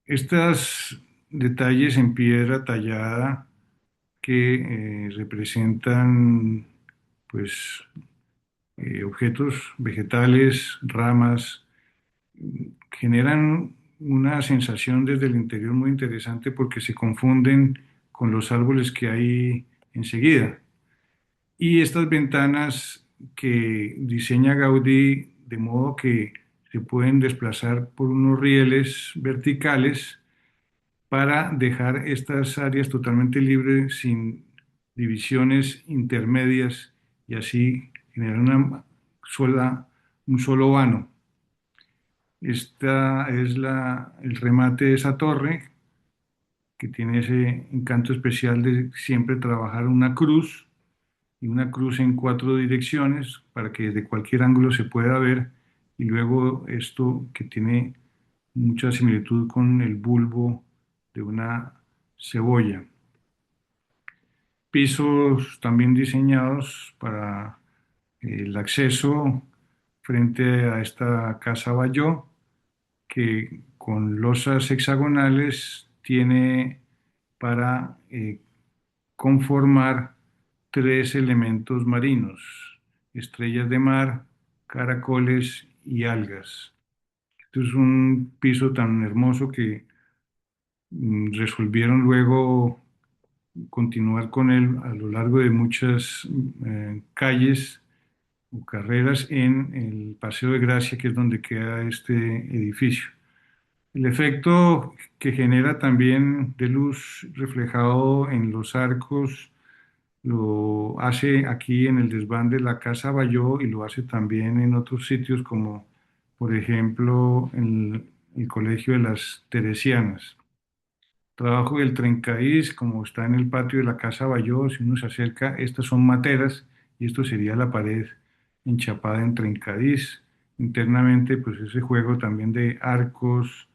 Estos detalles en piedra tallada que representan pues objetos vegetales, ramas, generan una sensación desde el interior muy interesante porque se confunden con los árboles que hay enseguida. Y estas ventanas que diseña Gaudí de modo que se pueden desplazar por unos rieles verticales para dejar estas áreas totalmente libres, sin divisiones intermedias y así generar un solo vano. Esta es el remate de esa torre que tiene ese encanto especial de siempre trabajar una cruz y una cruz en cuatro direcciones para que desde cualquier ángulo se pueda ver y luego esto que tiene mucha similitud con el bulbo de una cebolla. Pisos también diseñados para el acceso frente a esta casa Bayó, que con losas hexagonales tiene para conformar tres elementos marinos: estrellas de mar, caracoles y algas. Esto es un piso tan hermoso que resolvieron luego continuar con él a lo largo de muchas calles o carreras en el Paseo de Gracia, que es donde queda este edificio. El efecto que genera también de luz reflejado en los arcos lo hace aquí en el desván de la Casa Bayó y lo hace también en otros sitios como por ejemplo en el Colegio de las Teresianas. Trabajo del Trencaís, como está en el patio de la Casa Bayó, si uno se acerca, estas son materas y esto sería la pared enchapada en Trencadís. Internamente, pues ese juego también de arcos,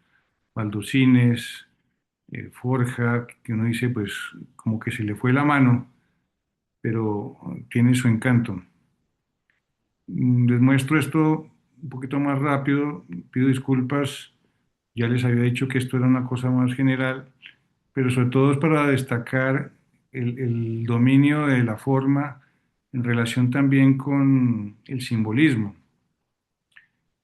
baldosines, forja, que uno dice, pues como que se le fue la mano, pero tiene su encanto. Les muestro esto un poquito más rápido, pido disculpas, ya les había dicho que esto era una cosa más general, pero sobre todo es para destacar el dominio de la forma en relación también con el simbolismo.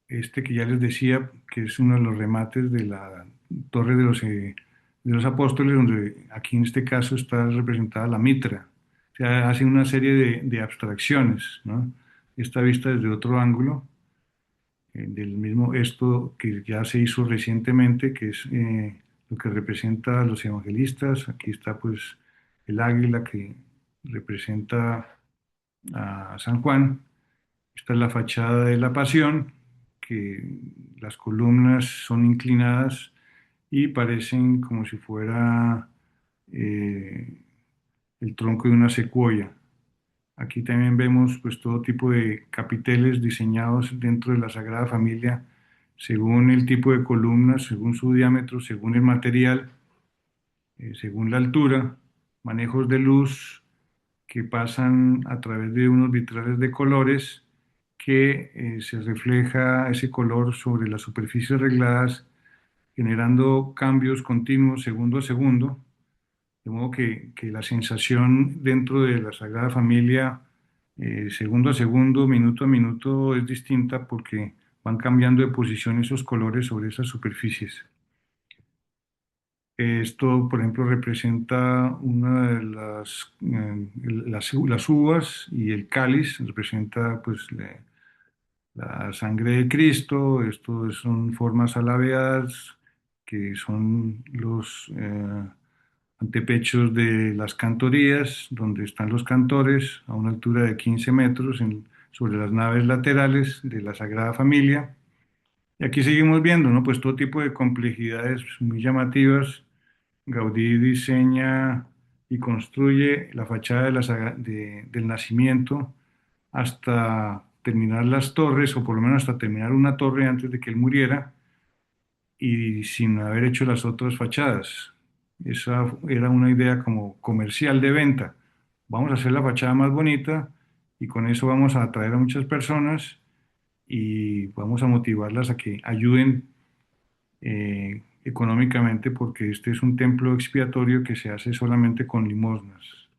Este que ya les decía que es uno de los remates de la Torre de los Apóstoles, donde aquí en este caso está representada la mitra. O sea, hace una serie de abstracciones, ¿no? Esta vista desde otro ángulo, del mismo esto que ya se hizo recientemente, que es lo que representa a los evangelistas. Aquí está pues el águila que representa a San Juan. Esta es la fachada de la Pasión, que las columnas son inclinadas y parecen como si fuera eh, el tronco de una secuoya. Aquí también vemos pues todo tipo de capiteles diseñados dentro de la Sagrada Familia según el tipo de columnas, según su diámetro, según el material, según la altura, manejos de luz que pasan a través de unos vitrales de colores que se refleja ese color sobre las superficies regladas, generando cambios continuos segundo a segundo, de modo que la sensación dentro de la Sagrada Familia, segundo a segundo, minuto a minuto, es distinta porque van cambiando de posición esos colores sobre esas superficies. Esto, por ejemplo, representa una de las uvas y el cáliz representa pues la sangre de Cristo. Estos son formas alabeadas que son los antepechos de las cantorías, donde están los cantores a una altura de 15 metros en sobre las naves laterales de la Sagrada Familia. Y aquí seguimos viendo, ¿no? Pues todo tipo de complejidades muy llamativas. Gaudí diseña y construye la fachada del Nacimiento hasta terminar las torres, o por lo menos hasta terminar una torre antes de que él muriera, y sin haber hecho las otras fachadas. Esa era una idea como comercial de venta. Vamos a hacer la fachada más bonita y con eso vamos a atraer a muchas personas y vamos a motivarlas a que ayuden económicamente, porque este es un templo expiatorio que se hace solamente con limosnas.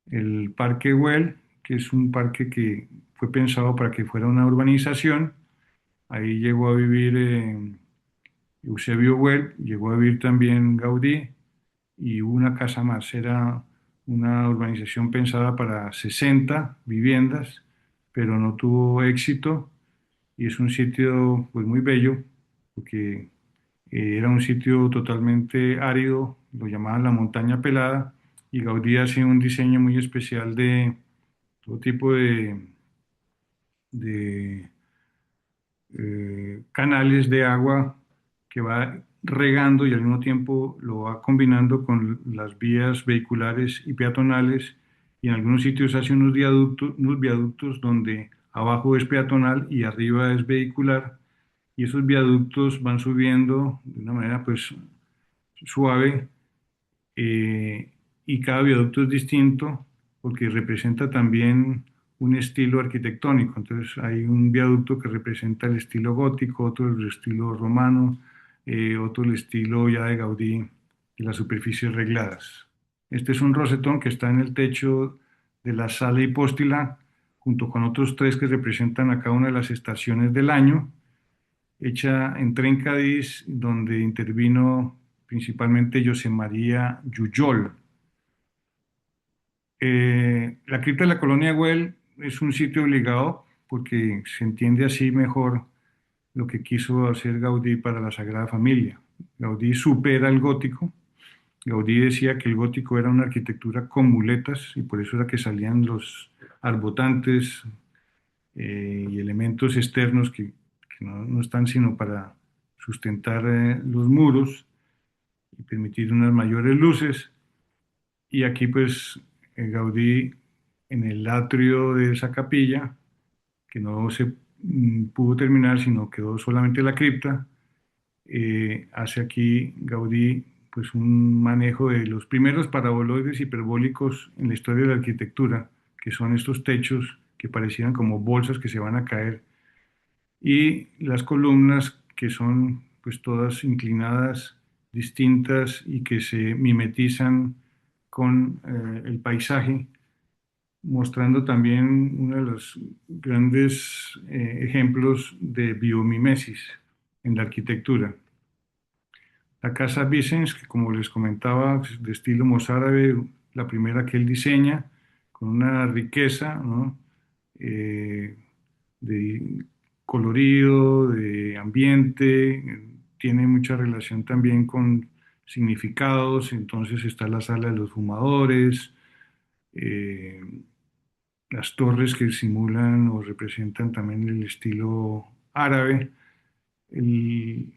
El Parque Güell, que es un parque que fue pensado para que fuera una urbanización, ahí llegó a vivir Eusebio Güell, llegó a vivir también Gaudí, y una casa más. Era una urbanización pensada para 60 viviendas, pero no tuvo éxito y es un sitio pues muy bello porque era un sitio totalmente árido, lo llamaban la montaña pelada, y Gaudí hacía un diseño muy especial de todo tipo de canales de agua que va regando y al mismo tiempo lo va combinando con las vías vehiculares y peatonales, y en algunos sitios hace unos viaductos donde abajo es peatonal y arriba es vehicular, y esos viaductos van subiendo de una manera pues suave, eh, y cada viaducto es distinto porque representa también un estilo arquitectónico. Entonces hay un viaducto que representa el estilo gótico, otro el estilo romano, otro el estilo ya de Gaudí y las superficies regladas. Este es un rosetón que está en el techo de la sala hipóstila, junto con otros tres que representan a cada una de las estaciones del año, hecha en Trencadís, donde intervino principalmente José María Jujol. La cripta de la colonia Güell es un sitio obligado porque se entiende así mejor lo que quiso hacer Gaudí para la Sagrada Familia. Gaudí supera el gótico. Gaudí decía que el gótico era una arquitectura con muletas y por eso era que salían los arbotantes y elementos externos que no están sino para sustentar los muros y permitir unas mayores luces. Y aquí pues Gaudí, en el atrio de esa capilla, que no se pudo terminar, sino quedó solamente la cripta, hace aquí Gaudí pues un manejo de los primeros paraboloides hiperbólicos en la historia de la arquitectura, que son estos techos que parecían como bolsas que se van a caer, y las columnas que son pues todas inclinadas, distintas y que se mimetizan con el paisaje, mostrando también uno de los grandes ejemplos de biomimesis en la arquitectura. La casa Vicens, que como les comentaba, es de estilo mozárabe, la primera que él diseña, con una riqueza, ¿no? Eh, de colorido, de ambiente, tiene mucha relación también con significados. Entonces está la sala de los fumadores, eh, las torres que simulan o representan también el estilo árabe, el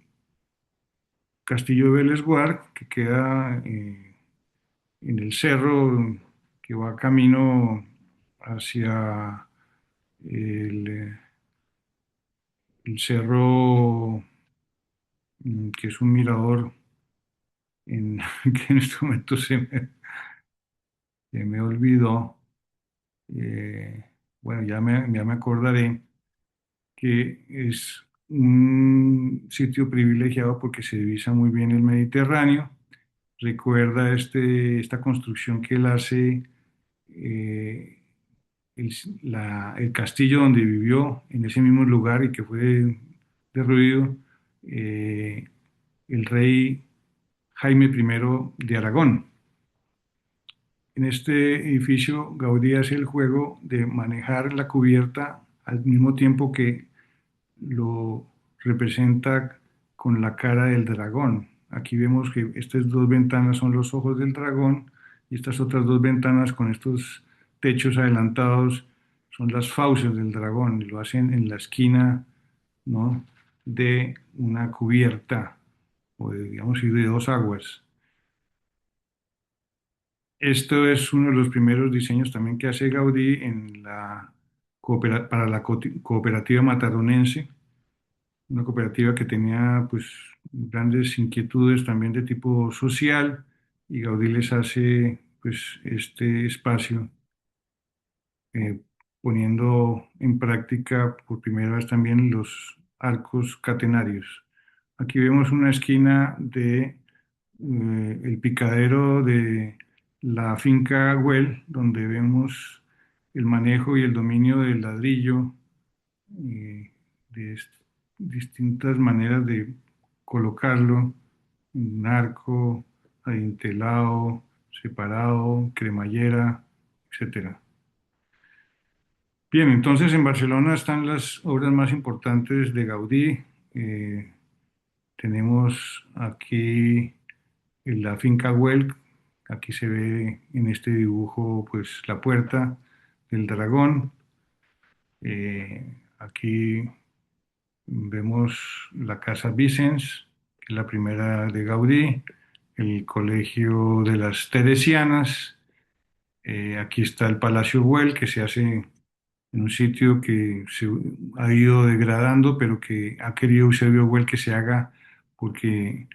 castillo de Belesguard, que queda en el cerro que va camino hacia el, el cerro, que es un mirador que en este momento se me olvidó. Eh, bueno, ya me acordaré, que es un sitio privilegiado porque se divisa muy bien el Mediterráneo. Recuerda esta construcción que él hace, eh, el, el castillo donde vivió en ese mismo lugar y que fue derruido eh, el rey Jaime I de Aragón. En este edificio, Gaudí hace el juego de manejar la cubierta al mismo tiempo que lo representa con la cara del dragón. Aquí vemos que estas dos ventanas son los ojos del dragón y estas otras dos ventanas con estos techos adelantados son las fauces del dragón, y lo hacen en la esquina, ¿no? de una cubierta, o de, digamos, y de dos aguas. Esto es uno de los primeros diseños también que hace Gaudí en para la cooperativa mataronense, una cooperativa que tenía pues grandes inquietudes también de tipo social, y Gaudí les hace pues este espacio, eh, poniendo en práctica por primera vez también los arcos catenarios. Aquí vemos una esquina de el picadero de la finca Güell, donde vemos el manejo y el dominio del ladrillo, de distintas maneras de colocarlo, un arco, adintelado, separado, cremallera, etcétera. Bien, entonces en Barcelona están las obras más importantes de Gaudí. Eh, Tenemos aquí en la finca Güell. Aquí se ve en este dibujo pues la puerta del dragón. Aquí vemos la casa Vicens, que es la primera de Gaudí, el colegio de las Teresianas. Aquí está el Palacio Güell, que se hace en un sitio que se ha ido degradando, pero que ha querido Eusebio Güell que se haga porque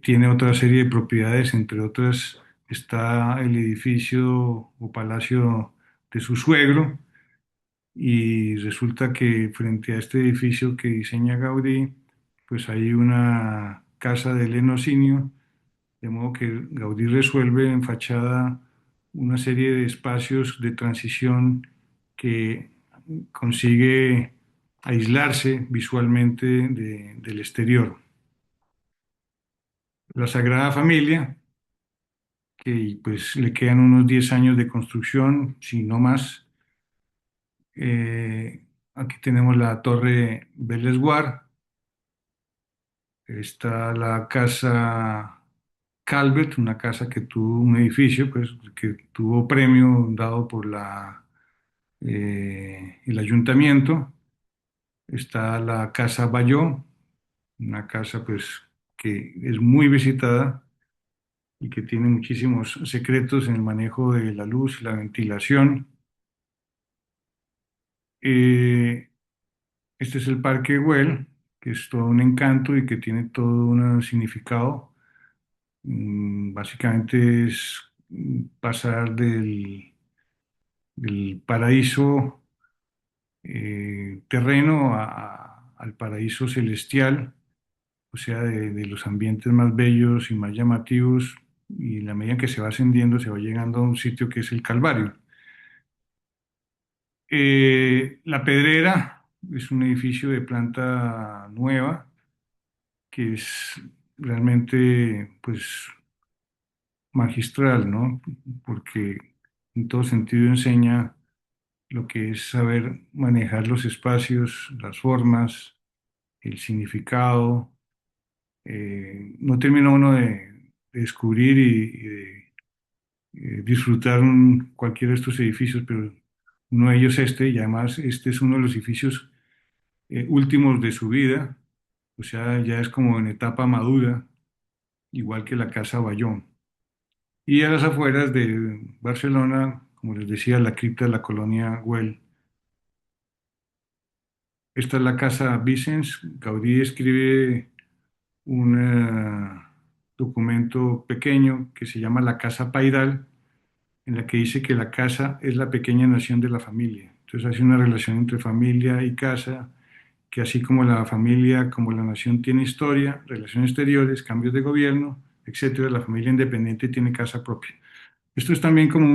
tiene otra serie de propiedades. Entre otras está el edificio o palacio de su suegro, y resulta que frente a este edificio que diseña Gaudí, pues hay una casa de lenocinio, de modo que Gaudí resuelve en fachada una serie de espacios de transición que consigue aislarse visualmente del exterior. La Sagrada Familia, que pues le quedan unos 10 años de construcción, si no más. Aquí tenemos la Torre Bellesguard, está la Casa Calvet, una casa que tuvo un edificio, pues, que tuvo premio dado por el ayuntamiento. Está la Casa Bayó, una casa pues que es muy visitada y que tiene muchísimos secretos en el manejo de la luz y la ventilación. Eh, este es el Parque Güell, que es todo un encanto y que tiene todo un significado. Básicamente es pasar del paraíso terreno al paraíso celestial, o sea, de los ambientes más bellos y más llamativos, y en la medida en que se va ascendiendo se va llegando a un sitio que es el Calvario. La Pedrera es un edificio de planta nueva que es realmente pues magistral, ¿no? Porque en todo sentido enseña lo que es saber manejar los espacios, las formas, el significado. No termina uno de descubrir y de disfrutar cualquiera de estos edificios, pero uno de ellos este, y además este es uno de los edificios últimos de su vida, o sea, ya es como en etapa madura, igual que la Casa Bayón. Y a las afueras de Barcelona, como les decía, la cripta de la colonia Güell. Esta es la Casa Vicens. Gaudí escribe un documento pequeño que se llama la Casa Paidal, en la que dice que la casa es la pequeña nación de la familia. Entonces hace una relación entre familia y casa, que así como la familia, como la nación tiene historia, relaciones exteriores, cambios de gobierno, etcétera, la familia independiente tiene casa propia. Esto es también como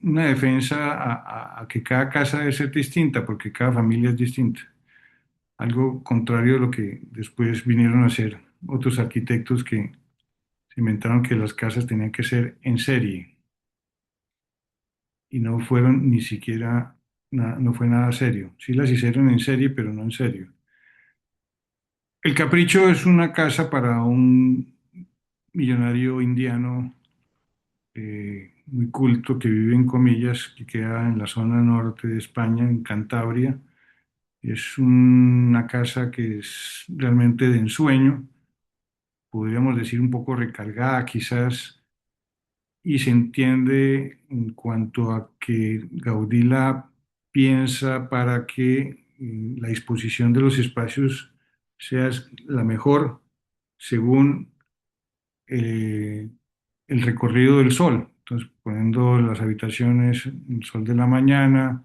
una defensa a que cada casa debe ser distinta, porque cada familia es distinta. Algo contrario a lo que después vinieron a hacer otros arquitectos que se inventaron que las casas tenían que ser en serie, y no fueron ni siquiera, no fue nada serio. Sí las hicieron en serie, pero no en serio. El Capricho es una casa para un millonario indiano muy culto que vive en Comillas, que queda en la zona norte de España, en Cantabria. Es una casa que es realmente de ensueño, podríamos decir un poco recargada quizás, y se entiende en cuanto a que Gaudí la piensa para que la disposición de los espacios sea la mejor según eh, el recorrido del sol. Entonces, poniendo las habitaciones en el sol de la mañana,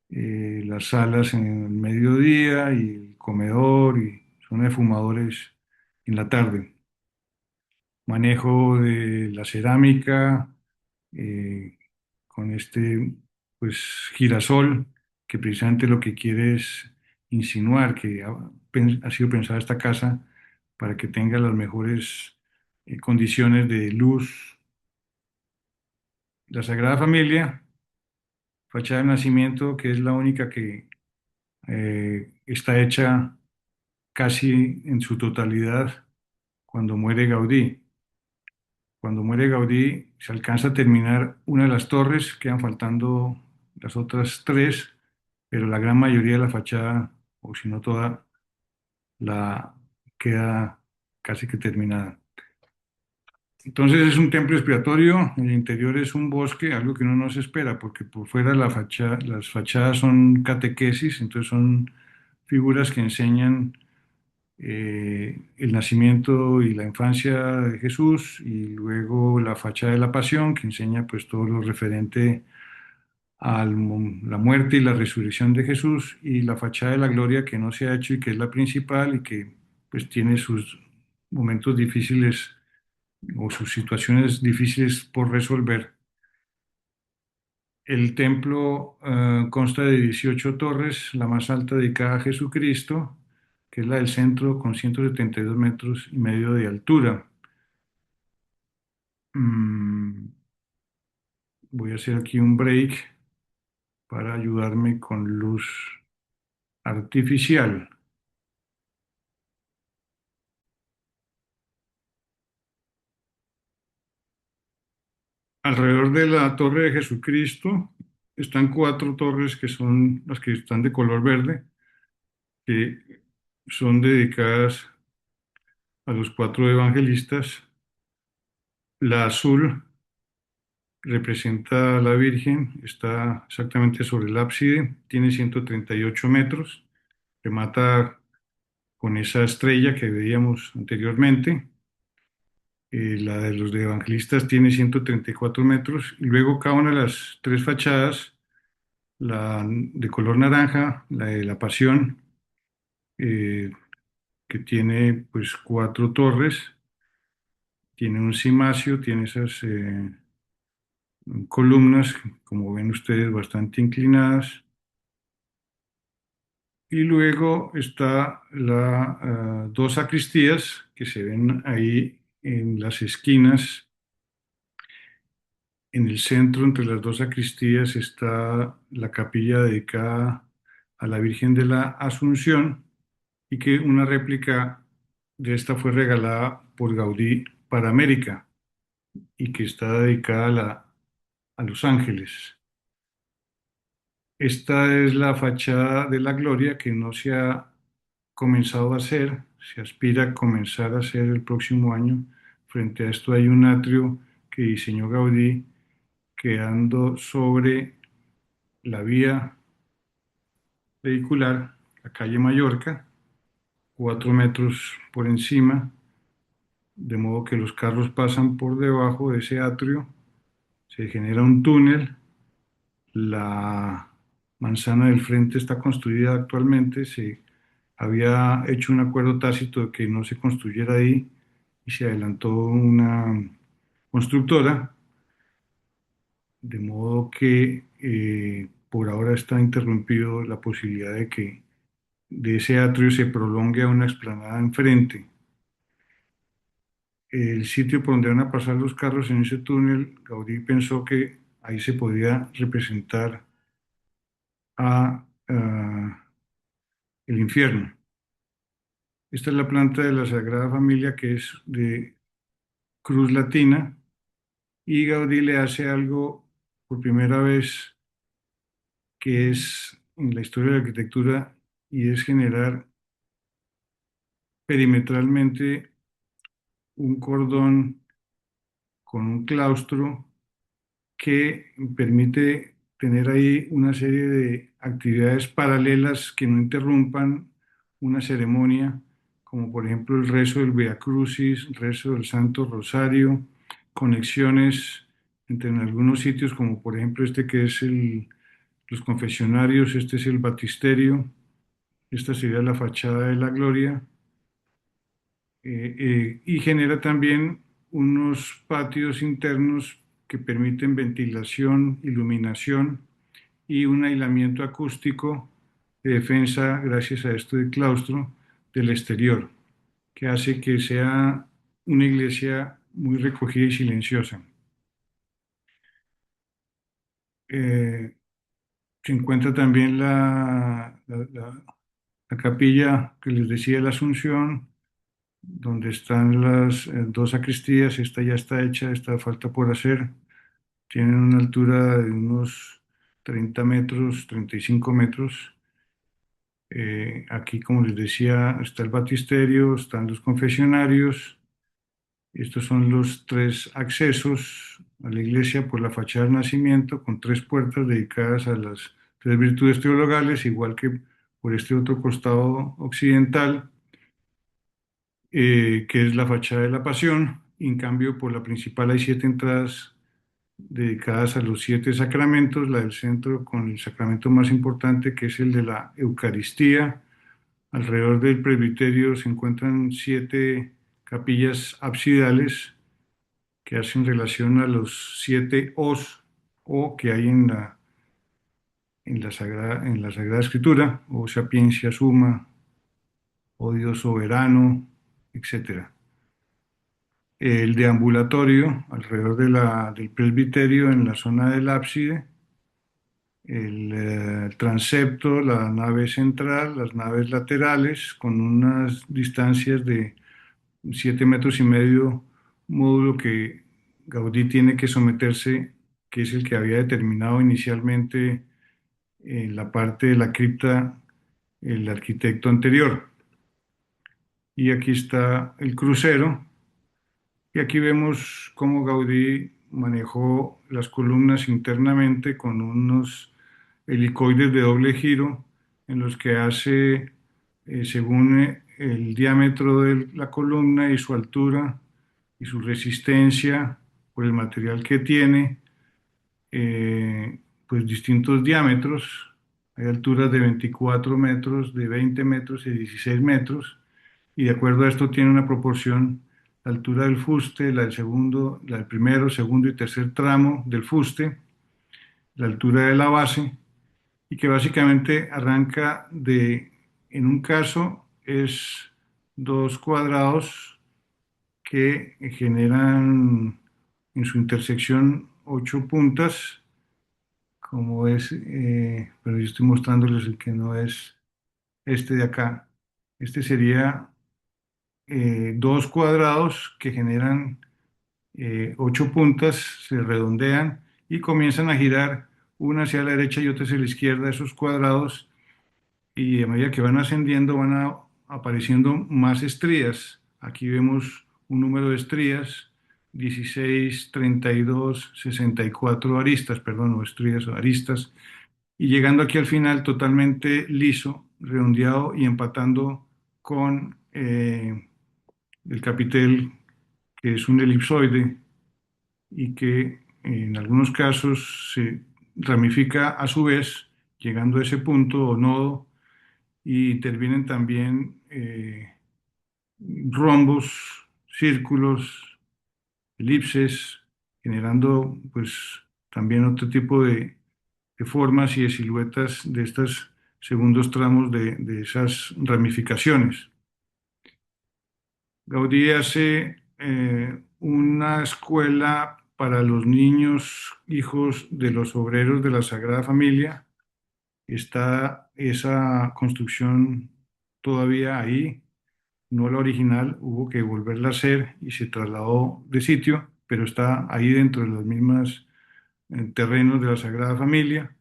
las salas en el mediodía y el comedor y zona de fumadores en la tarde. Manejo de la cerámica eh, con este pues girasol que precisamente lo que quiere es insinuar que ha sido pensada esta casa para que tenga las mejores condiciones de luz. La Sagrada Familia, fachada de nacimiento, que es la única que está hecha casi en su totalidad cuando muere Gaudí. Cuando muere Gaudí, se alcanza a terminar una de las torres, quedan faltando las otras tres, pero la gran mayoría de la fachada, o si no toda, la queda casi que terminada. Entonces es un templo expiatorio, el interior es un bosque, algo que uno no se espera, porque por fuera las fachadas son catequesis, entonces son figuras que enseñan el nacimiento y la infancia de Jesús, y luego la fachada de la Pasión, que enseña pues todo lo referente a la muerte y la resurrección de Jesús, y la fachada de la Gloria, que no se ha hecho y que es la principal y que pues tiene sus momentos difíciles o sus situaciones difíciles por resolver. El templo consta de 18 torres, la más alta dedicada a Jesucristo, que es la del centro, con 172 metros y medio de altura. Mm, Voy a hacer aquí un break para ayudarme con luz artificial. Alrededor de la torre de Jesucristo están cuatro torres que son las que están de color verde, que son dedicadas a los cuatro evangelistas. La azul representa a la Virgen, está exactamente sobre el ábside, tiene 138 metros, remata con esa estrella que veíamos anteriormente. La de los de evangelistas tiene 134 metros, y luego cada una de las tres fachadas, la de color naranja, la de la Pasión, eh, que tiene pues cuatro torres, tiene un cimacio, tiene esas columnas, como ven ustedes, bastante inclinadas. Y luego está dos sacristías que se ven ahí en las esquinas. En el centro, entre las dos sacristías, está la capilla dedicada a la Virgen de la Asunción, y que una réplica de esta fue regalada por Gaudí para América y que está dedicada a Los Ángeles. Esta es la fachada de la Gloria, que no se ha comenzado a hacer, se aspira a comenzar a hacer el próximo año. Frente a esto hay un atrio que diseñó Gaudí, quedando sobre la vía vehicular, la calle Mallorca, 4 metros por encima, de modo que los carros pasan por debajo de ese atrio, se genera un túnel. La manzana del frente está construida actualmente, se había hecho un acuerdo tácito de que no se construyera ahí y se adelantó una constructora, de modo que por ahora está interrumpido la posibilidad de que de ese atrio se prolongue a una explanada enfrente. El sitio por donde van a pasar los carros en ese túnel, Gaudí pensó que ahí se podía representar a el infierno. Esta es la planta de la Sagrada Familia, que es de cruz latina, y Gaudí le hace algo por primera vez que es en la historia de la arquitectura y es generar perimetralmente un cordón con un claustro que permite tener ahí una serie de actividades paralelas que no interrumpan una ceremonia, como por ejemplo el rezo del Via Crucis, el rezo del Santo Rosario, conexiones entre en algunos sitios, como por ejemplo este que es los confesionarios, este es el batisterio, esta sería la fachada de la gloria, y genera también unos patios internos que permiten ventilación, iluminación y un aislamiento acústico de defensa gracias a esto de claustro del exterior, que hace que sea una iglesia muy recogida y silenciosa. Eh, Se encuentra también la capilla que les decía de la Asunción, donde están las dos sacristías. Esta ya está hecha, esta falta por hacer. Tienen una altura de unos 30 metros, 35 metros. Aquí, como les decía, está el batisterio, están los confesionarios. Estos son los tres accesos a la iglesia por la fachada del nacimiento, con tres puertas dedicadas a las tres virtudes teologales, igual que por este otro costado occidental, que es la fachada de la Pasión. En cambio, por la principal hay siete entradas dedicadas a los siete sacramentos, la del centro con el sacramento más importante, que es el de la Eucaristía. Alrededor del presbiterio se encuentran siete capillas absidales que hacen relación a los siete Os o que hay en la Sagrada Escritura, o sapiencia suma, o Dios soberano, etcétera. El deambulatorio alrededor del presbiterio en la zona del ábside, el transepto, la nave central, las naves laterales con unas distancias de 7,5 metros, módulo que Gaudí tiene que someterse, que es el que había determinado inicialmente en la parte de la cripta el arquitecto anterior. Y aquí está el crucero, y aquí vemos cómo Gaudí manejó las columnas internamente con unos helicoides de doble giro en los que hace, según el diámetro de la columna y su altura y su resistencia por el material que tiene, pues distintos diámetros. Hay alturas de 24 metros, de 20 metros y 16 metros, y de acuerdo a esto tiene una proporción: la altura del fuste, la del segundo, la del primero, segundo y tercer tramo del fuste, la altura de la base, y que básicamente arranca en un caso es dos cuadrados que generan en su intersección ocho puntas, como es, pero yo estoy mostrándoles el que no es este de acá. Este sería dos cuadrados que generan ocho puntas, se redondean y comienzan a girar una hacia la derecha y otra hacia la izquierda, esos cuadrados, y a medida que van ascendiendo apareciendo más estrías. Aquí vemos un número de estrías: 16, 32, 64 aristas, perdón, o estrías o aristas, y llegando aquí al final totalmente liso, redondeado y empatando con el capitel, que es un elipsoide y que en algunos casos se ramifica a su vez, llegando a ese punto o nodo, y intervienen también rombos, círculos, elipses, generando pues también otro tipo de formas y de siluetas de estos segundos tramos de esas ramificaciones. Gaudí hace una escuela para los niños, hijos de los obreros de la Sagrada Familia. Está esa construcción todavía ahí, no la original, hubo que volverla a hacer y se trasladó de sitio, pero está ahí dentro de los mismos terrenos de la Sagrada Familia.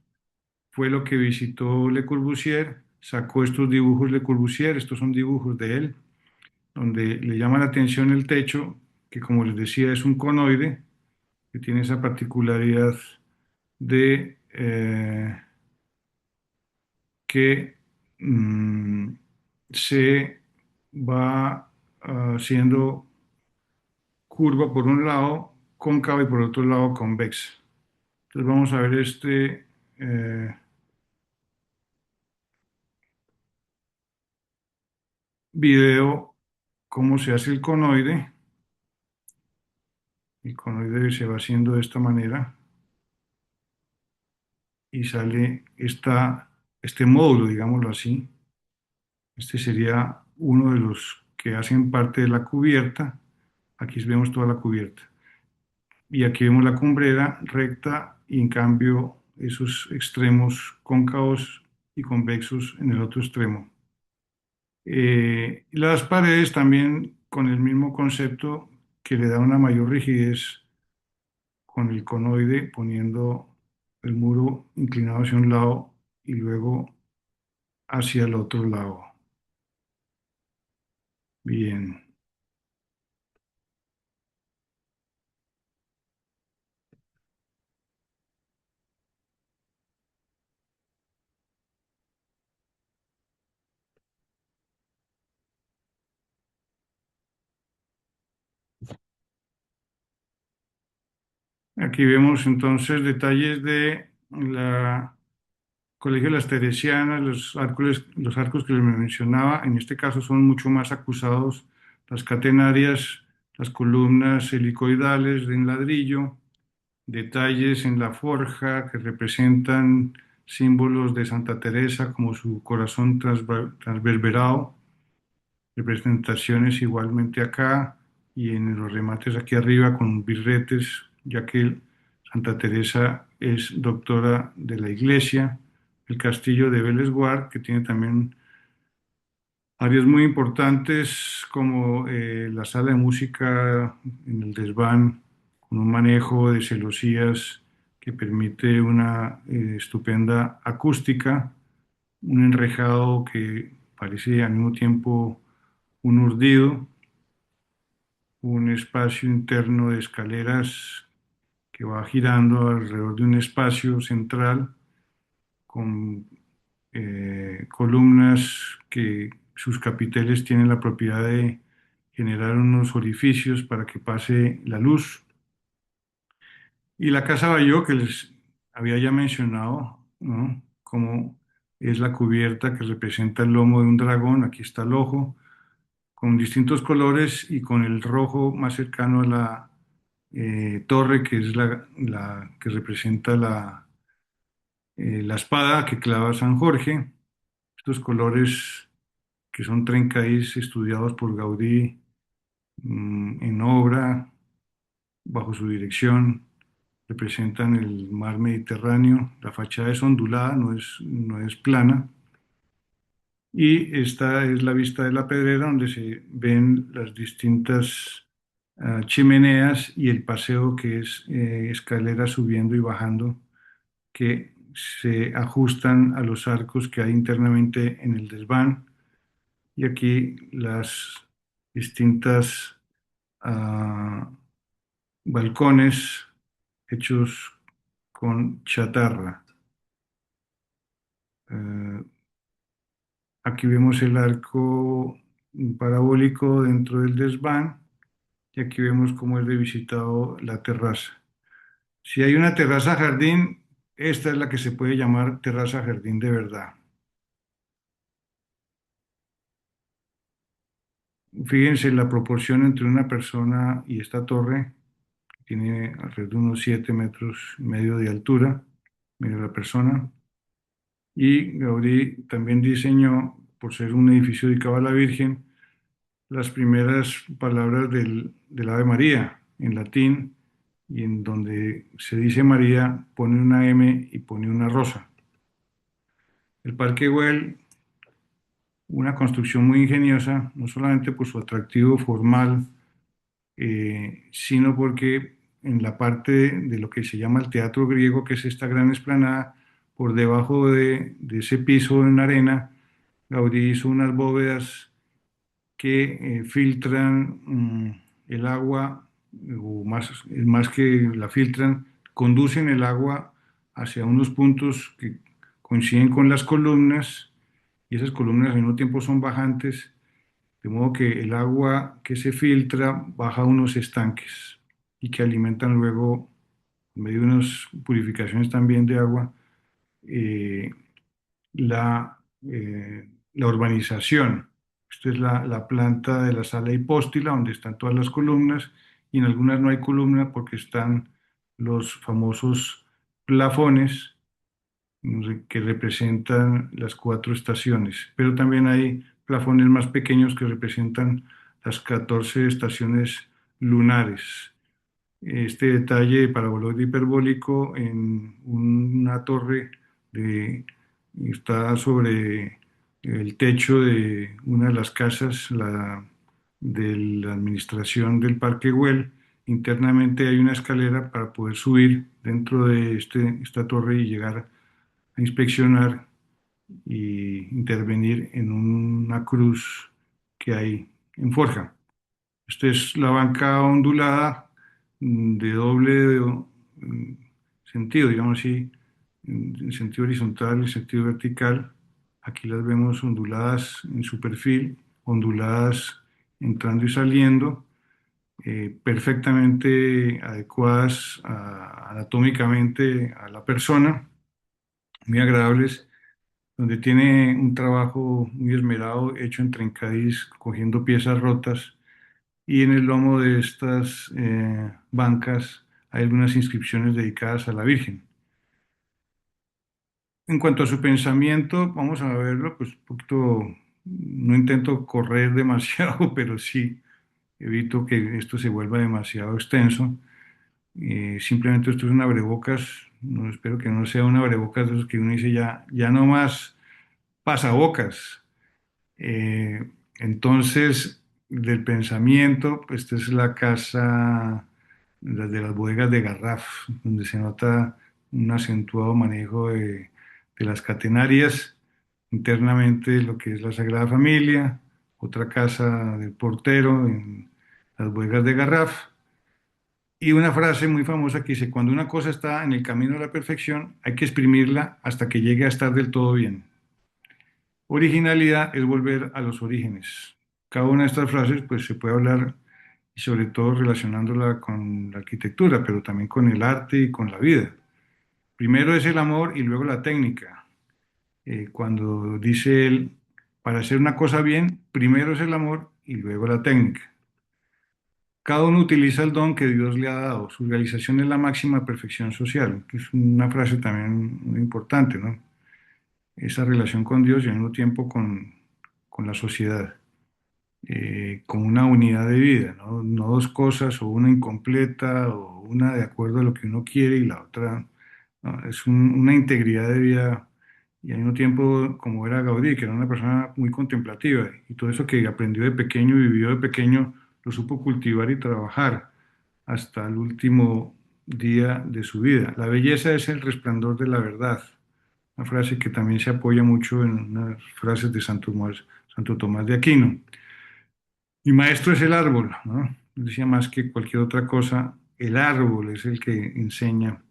Fue lo que visitó Le Corbusier, sacó estos dibujos Le Corbusier, estos son dibujos de él, donde le llama la atención el techo, que como les decía es un conoide, que tiene esa particularidad de que se va haciendo curva por un lado, cóncava y por otro lado convexa. Entonces vamos a ver este video, cómo se hace el conoide. El conoide se va haciendo de esta manera y sale este módulo, digámoslo así. Este sería uno de los que hacen parte de la cubierta. Aquí vemos toda la cubierta. Y aquí vemos la cumbrera recta y en cambio esos extremos cóncavos y convexos en el otro extremo. Las paredes también con el mismo concepto que le da una mayor rigidez con el conoide, poniendo el muro inclinado hacia un lado y luego hacia el otro lado. Bien. Aquí vemos entonces detalles de la Colegio de las Teresianas, los arcos que les mencionaba. En este caso son mucho más acusados las catenarias, las columnas helicoidales en ladrillo, detalles en la forja que representan símbolos de Santa Teresa como su corazón transverberado, representaciones igualmente acá y en los remates aquí arriba con birretes, ya que Santa Teresa es doctora de la Iglesia. El castillo de Vélez Guard, que tiene también áreas muy importantes como la sala de música en el desván, con un manejo de celosías que permite una estupenda acústica, un enrejado que parece al mismo tiempo un urdido, un espacio interno de escaleras que va girando alrededor de un espacio central con columnas que sus capiteles tienen la propiedad de generar unos orificios para que pase la luz. Y la casa Bayó, que les había ya mencionado, ¿no? Como es la cubierta que representa el lomo de un dragón, aquí está el ojo, con distintos colores y con el rojo más cercano a la torre, que es la que representa la espada que clava San Jorge. Estos colores que son trencadís estudiados por Gaudí en obra, bajo su dirección, representan el mar Mediterráneo. La fachada es ondulada, no es plana. Y esta es la vista de la Pedrera, donde se ven las distintas chimeneas y el paseo que es escaleras subiendo y bajando, que se ajustan a los arcos que hay internamente en el desván. Y aquí las distintas ah, balcones hechos con chatarra. Eh, Aquí vemos el arco parabólico dentro del desván y aquí vemos cómo es de visitado la terraza. Si hay una terraza jardín, esta es la que se puede llamar terraza jardín de verdad. Fíjense la proporción entre una persona y esta torre, que tiene alrededor de unos 7,5 metros de altura, medio la persona. Y Gaudí también diseñó, por ser un edificio dedicado a la Virgen, las primeras palabras del Ave María en latín, y en donde se dice María pone una M y pone una rosa. El Parque Güell, una construcción muy ingeniosa, no solamente por su atractivo formal, sino porque en la parte de lo que se llama el teatro griego, que es esta gran explanada, por debajo de ese piso en arena, Gaudí hizo unas bóvedas que filtran el agua, o más que la filtran, conducen el agua hacia unos puntos que coinciden con las columnas, y esas columnas al mismo tiempo son bajantes, de modo que el agua que se filtra baja a unos estanques y que alimentan luego, en medio de unas purificaciones también de agua, eh, la, la urbanización. Esta es la planta de la sala hipóstila, donde están todas las columnas, y en algunas no hay columna porque están los famosos plafones, que representan las cuatro estaciones, pero también hay plafones más pequeños que representan las 14 estaciones lunares. Este detalle paraboloide hiperbólico en una torre está sobre el techo de una de las casas de la administración del Parque Güell. Internamente hay una escalera para poder subir dentro de esta torre y llegar a inspeccionar y intervenir en una cruz que hay en Forja. Esta es la banca ondulada, de doble sentido, digamos así, en sentido horizontal y en sentido vertical. Aquí las vemos onduladas en su perfil, onduladas entrando y saliendo, perfectamente adecuadas anatómicamente a la persona, muy agradables, donde tiene un trabajo muy esmerado hecho en trencadís, cogiendo piezas rotas, y en el lomo de estas bancas hay algunas inscripciones dedicadas a la Virgen. En cuanto a su pensamiento, vamos a verlo, pues un poquito, no intento correr demasiado, pero sí evito que esto se vuelva demasiado extenso. Simplemente esto es un abrebocas, no, espero que no sea un abrebocas de esos que uno dice ya, ya no más pasabocas. Eh, entonces, del pensamiento, pues esta es la casa de las bodegas de Garraf, donde se nota un acentuado manejo de las catenarias, internamente lo que es la Sagrada Familia, otra casa del portero en las bodegas de Garraf, y una frase muy famosa que dice: cuando una cosa está en el camino de la perfección, hay que exprimirla hasta que llegue a estar del todo bien. Originalidad es volver a los orígenes. Cada una de estas frases pues se puede hablar, y sobre todo relacionándola con la arquitectura, pero también con el arte y con la vida. Primero es el amor y luego la técnica. Cuando dice él, para hacer una cosa bien, primero es el amor y luego la técnica. Cada uno utiliza el don que Dios le ha dado. Su realización es la máxima perfección social, que es una frase también muy importante, ¿no? Esa relación con Dios y al mismo tiempo con la sociedad, como una unidad de vida, ¿no? No dos cosas, o una incompleta, o una de acuerdo a lo que uno quiere y la otra, ¿no? Es una integridad de vida, y al mismo tiempo, como era Gaudí, que era una persona muy contemplativa, y todo eso que aprendió de pequeño y vivió de pequeño, lo supo cultivar y trabajar hasta el último día de su vida. La belleza es el resplandor de la verdad, una frase que también se apoya mucho en unas frases de Santo Tomás de Aquino. Mi maestro es el árbol, ¿no? Decía: más que cualquier otra cosa, el árbol es el que enseña.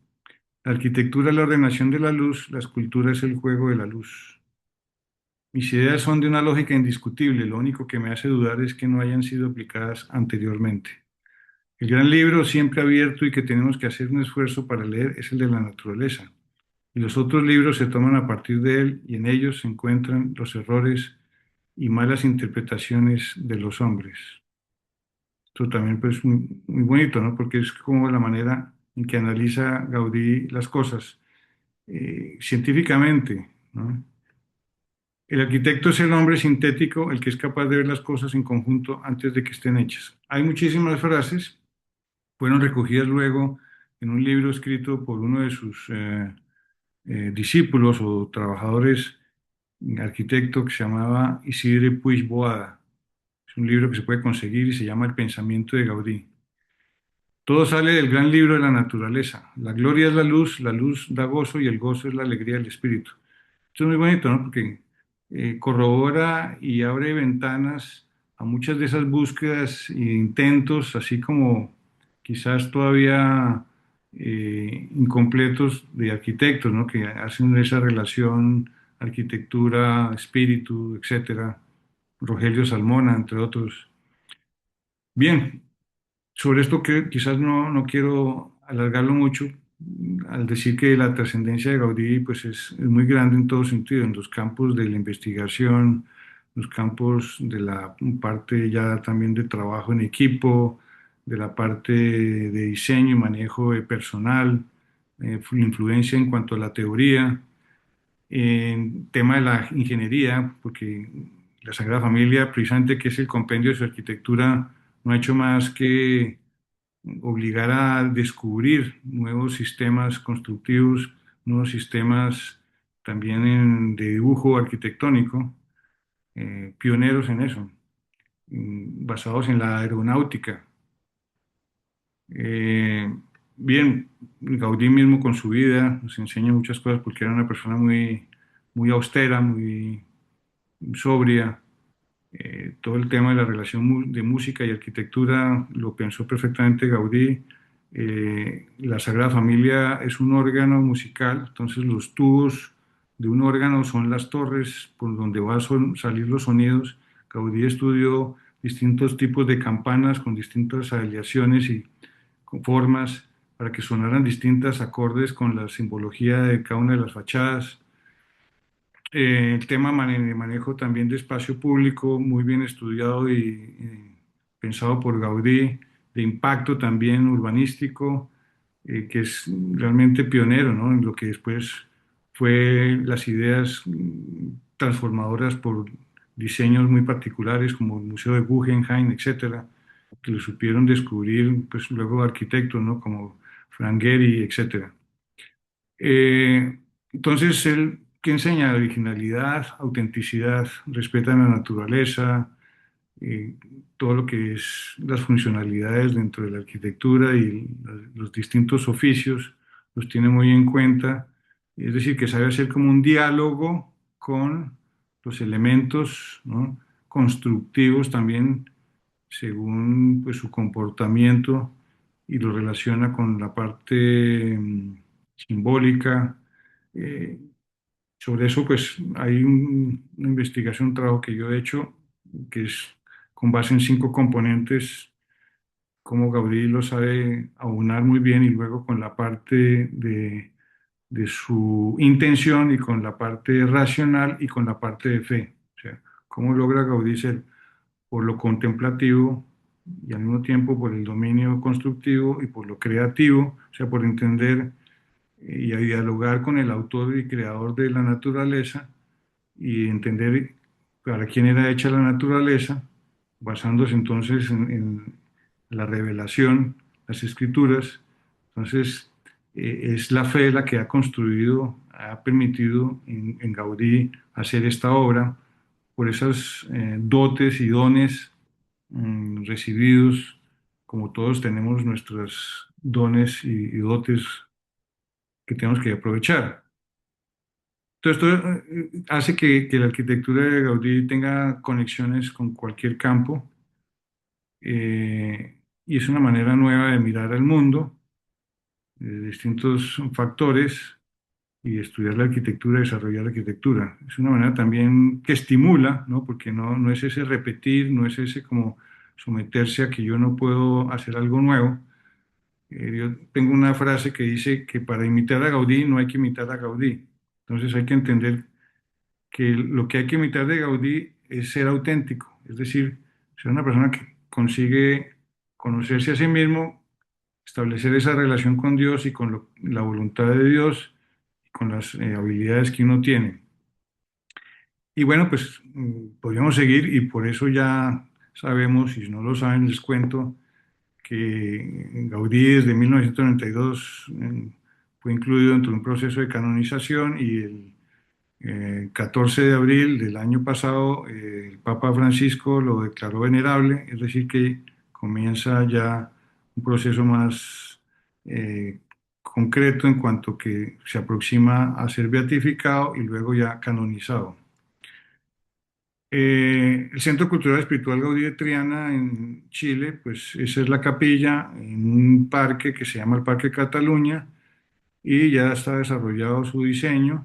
La arquitectura es la ordenación de la luz, la escultura es el juego de la luz. Mis ideas son de una lógica indiscutible, lo único que me hace dudar es que no hayan sido aplicadas anteriormente. El gran libro siempre abierto y que tenemos que hacer un esfuerzo para leer es el de la naturaleza, y los otros libros se toman a partir de él, y en ellos se encuentran los errores y malas interpretaciones de los hombres. Esto también pues muy, muy bonito, ¿no? Porque es como la manera en que analiza Gaudí las cosas, científicamente, ¿no? El arquitecto es el hombre sintético, el que es capaz de ver las cosas en conjunto antes de que estén hechas. Hay muchísimas frases, fueron recogidas luego en un libro escrito por uno de sus discípulos o trabajadores, un arquitecto, que se llamaba Isidre Puig Boada. Es un libro que se puede conseguir y se llama El pensamiento de Gaudí. Todo sale del gran libro de la naturaleza. La gloria es la luz da gozo y el gozo es la alegría del espíritu. Esto es muy bonito, ¿no? Porque corrobora y abre ventanas a muchas de esas búsquedas e intentos, así como quizás todavía incompletos de arquitectos, ¿no? Que hacen esa relación arquitectura, espíritu, etcétera. Rogelio Salmona, entre otros. Bien, sobre esto que quizás no quiero alargarlo mucho, al decir que la trascendencia de Gaudí pues es muy grande en todo sentido, en los campos de la investigación, los campos de la parte ya también de trabajo en equipo, de la parte de diseño y manejo de personal, influencia en cuanto a la teoría, en tema de la ingeniería, porque la Sagrada Familia, precisamente que es el compendio de su arquitectura, no ha hecho más que obligar a descubrir nuevos sistemas constructivos, nuevos sistemas también de dibujo arquitectónico, pioneros en eso, basados en la aeronáutica. Eh, Bien, Gaudí mismo con su vida nos enseña muchas cosas porque era una persona muy austera, muy sobria. Todo el tema de la relación de música y arquitectura lo pensó perfectamente Gaudí. La Sagrada Familia es un órgano musical, entonces los tubos de un órgano son las torres por donde van a salir los sonidos. Gaudí estudió distintos tipos de campanas con distintas aleaciones y con formas para que sonaran distintas acordes con la simbología de cada una de las fachadas. El tema de manejo también de espacio público, muy bien estudiado y pensado por Gaudí, de impacto también urbanístico, que es realmente pionero, ¿no? En lo que después fue las ideas transformadoras por diseños muy particulares como el Museo de Guggenheim, etcétera, que lo supieron descubrir, pues luego arquitectos, ¿no? Como Frank Gehry, etcétera. Entonces, él que enseña originalidad, autenticidad, respeta la naturaleza, eh, todo lo que es las funcionalidades dentro de la arquitectura y los distintos oficios, los tiene muy en cuenta. Es decir, que sabe hacer como un diálogo con los elementos, ¿no? Constructivos también, según pues, su comportamiento y lo relaciona con la parte simbólica. Eh, Sobre eso, pues hay una investigación, un trabajo que yo he hecho, que es con base en 5 componentes, cómo Gaudí lo sabe aunar muy bien y luego con la parte de su intención y con la parte racional y con la parte de fe. O sea, cómo logra Gaudí ser por lo contemplativo y al mismo tiempo por el dominio constructivo y por lo creativo, o sea, por entender y a dialogar con el autor y creador de la naturaleza y entender para quién era hecha la naturaleza, basándose entonces en la revelación, las escrituras. Entonces, es la fe la que ha construido, ha permitido en Gaudí hacer esta obra por esas dotes y dones recibidos, como todos tenemos nuestros dones y dotes que tenemos que aprovechar. Entonces, esto hace que la arquitectura de Gaudí tenga conexiones con cualquier campo y es una manera nueva de mirar al mundo, de distintos factores y estudiar la arquitectura, desarrollar la arquitectura. Es una manera también que estimula, ¿no? Porque no es ese repetir, no es ese como someterse a que yo no puedo hacer algo nuevo. Yo tengo una frase que dice que para imitar a Gaudí no hay que imitar a Gaudí. Entonces hay que entender que lo que hay que imitar de Gaudí es ser auténtico, es decir, ser una persona que consigue conocerse a sí mismo, establecer esa relación con Dios y con la voluntad de Dios y con las habilidades que uno tiene. Y bueno, pues podríamos seguir y por eso ya sabemos, y si no lo saben, les cuento que Gaudí desde 1992 fue incluido dentro de un proceso de canonización y el 14 de abril del año pasado, el Papa Francisco lo declaró venerable, es decir, que comienza ya un proceso más eh, concreto en cuanto que se aproxima a ser beatificado y luego ya canonizado. El Centro Cultural Espiritual Gaudí de Triana en Chile, pues esa es la capilla en un parque que se llama el Parque Cataluña y ya está desarrollado su diseño.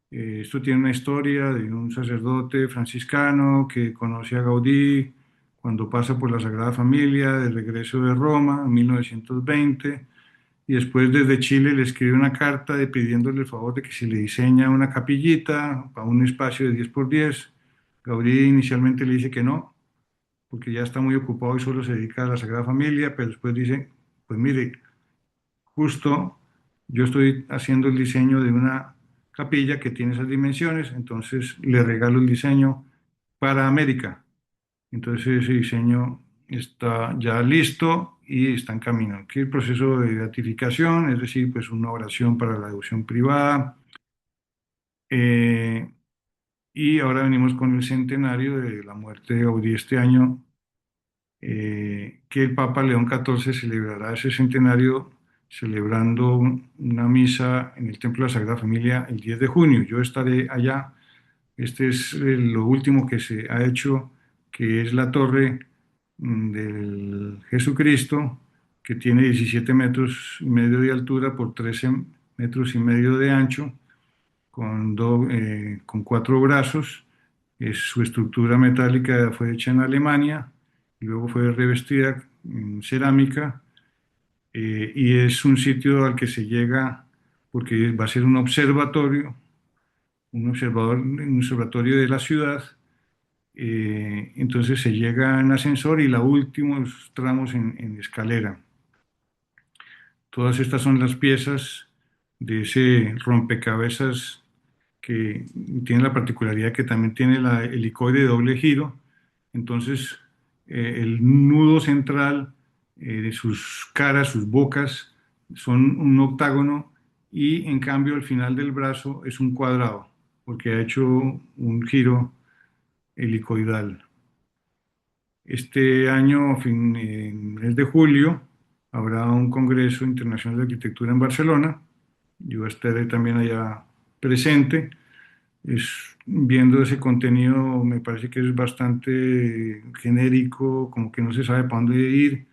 Esto tiene una historia de un sacerdote franciscano que conoce a Gaudí cuando pasa por la Sagrada Familia de regreso de Roma en 1920 y después desde Chile le escribe una carta pidiéndole el favor de que si le diseña una capillita para un espacio de 10 por 10. Gaudí inicialmente le dice que no, porque ya está muy ocupado y solo se dedica a la Sagrada Familia, pero después dice, pues mire, justo yo estoy haciendo el diseño de una capilla que tiene esas dimensiones, entonces le regalo el diseño para América. Entonces ese diseño está ya listo y está en camino. Aquí el proceso de beatificación, es decir, pues una oración para la devoción privada. eh, y ahora venimos con el centenario de la muerte de Gaudí este año, que el Papa León XIV celebrará ese centenario celebrando una misa en el Templo de la Sagrada Familia el 10 de junio. Yo estaré allá. Este es lo último que se ha hecho, que es la torre del Jesucristo, que tiene 17 metros y medio de altura por 13 metros y medio de ancho, con cuatro brazos. Su estructura metálica fue hecha en Alemania y luego fue revestida en cerámica, y es un sitio al que se llega porque va a ser un observatorio de la ciudad. Entonces se llega en ascensor y los últimos tramos en escalera. Todas estas son las piezas de ese rompecabezas que tiene la particularidad que también tiene la helicoide de doble giro. Entonces, el nudo central de sus caras, sus bocas, son un octágono y en cambio el final del brazo es un cuadrado, porque ha hecho un giro helicoidal. Este año, en el mes de julio, habrá un Congreso Internacional de Arquitectura en Barcelona. Yo estaré también allá presente. Viendo ese contenido, me parece que es bastante genérico, como que no se sabe para dónde ir.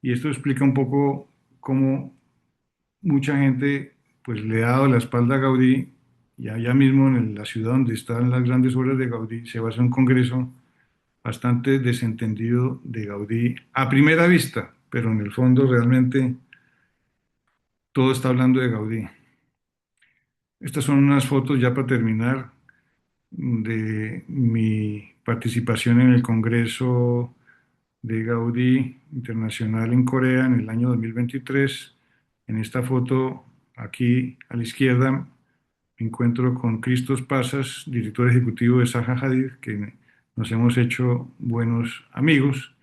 Y esto explica un poco cómo mucha gente pues, le ha dado la espalda a Gaudí y allá mismo en la ciudad donde están las grandes obras de Gaudí se va a hacer un congreso bastante desentendido de Gaudí a primera vista, pero en el fondo realmente todo está hablando de Gaudí. Estas son unas fotos ya para terminar de mi participación en el Congreso de Gaudí Internacional en Corea en el año 2023. En esta foto, aquí a la izquierda, me encuentro con Christos Pasas, director ejecutivo de Zaha Hadid, que nos hemos hecho buenos amigos.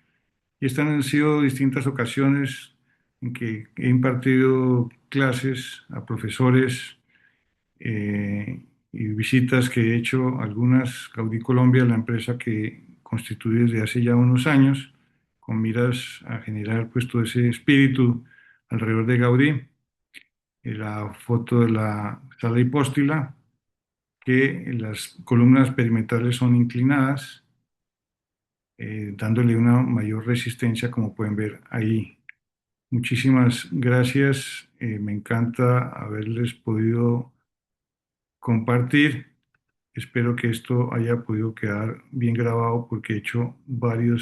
Y estas han sido distintas ocasiones en que he impartido clases a profesores, y visitas que he hecho, algunas Gaudí Colombia, la empresa que constituí desde hace ya unos años, con miras a generar pues todo ese espíritu alrededor de Gaudí. La foto de la sala hipóstila, que las columnas perimetrales son inclinadas, dándole una mayor resistencia, como pueden ver ahí. Muchísimas gracias. Me encanta haberles podido compartir. Espero que esto haya podido quedar bien grabado porque he hecho varios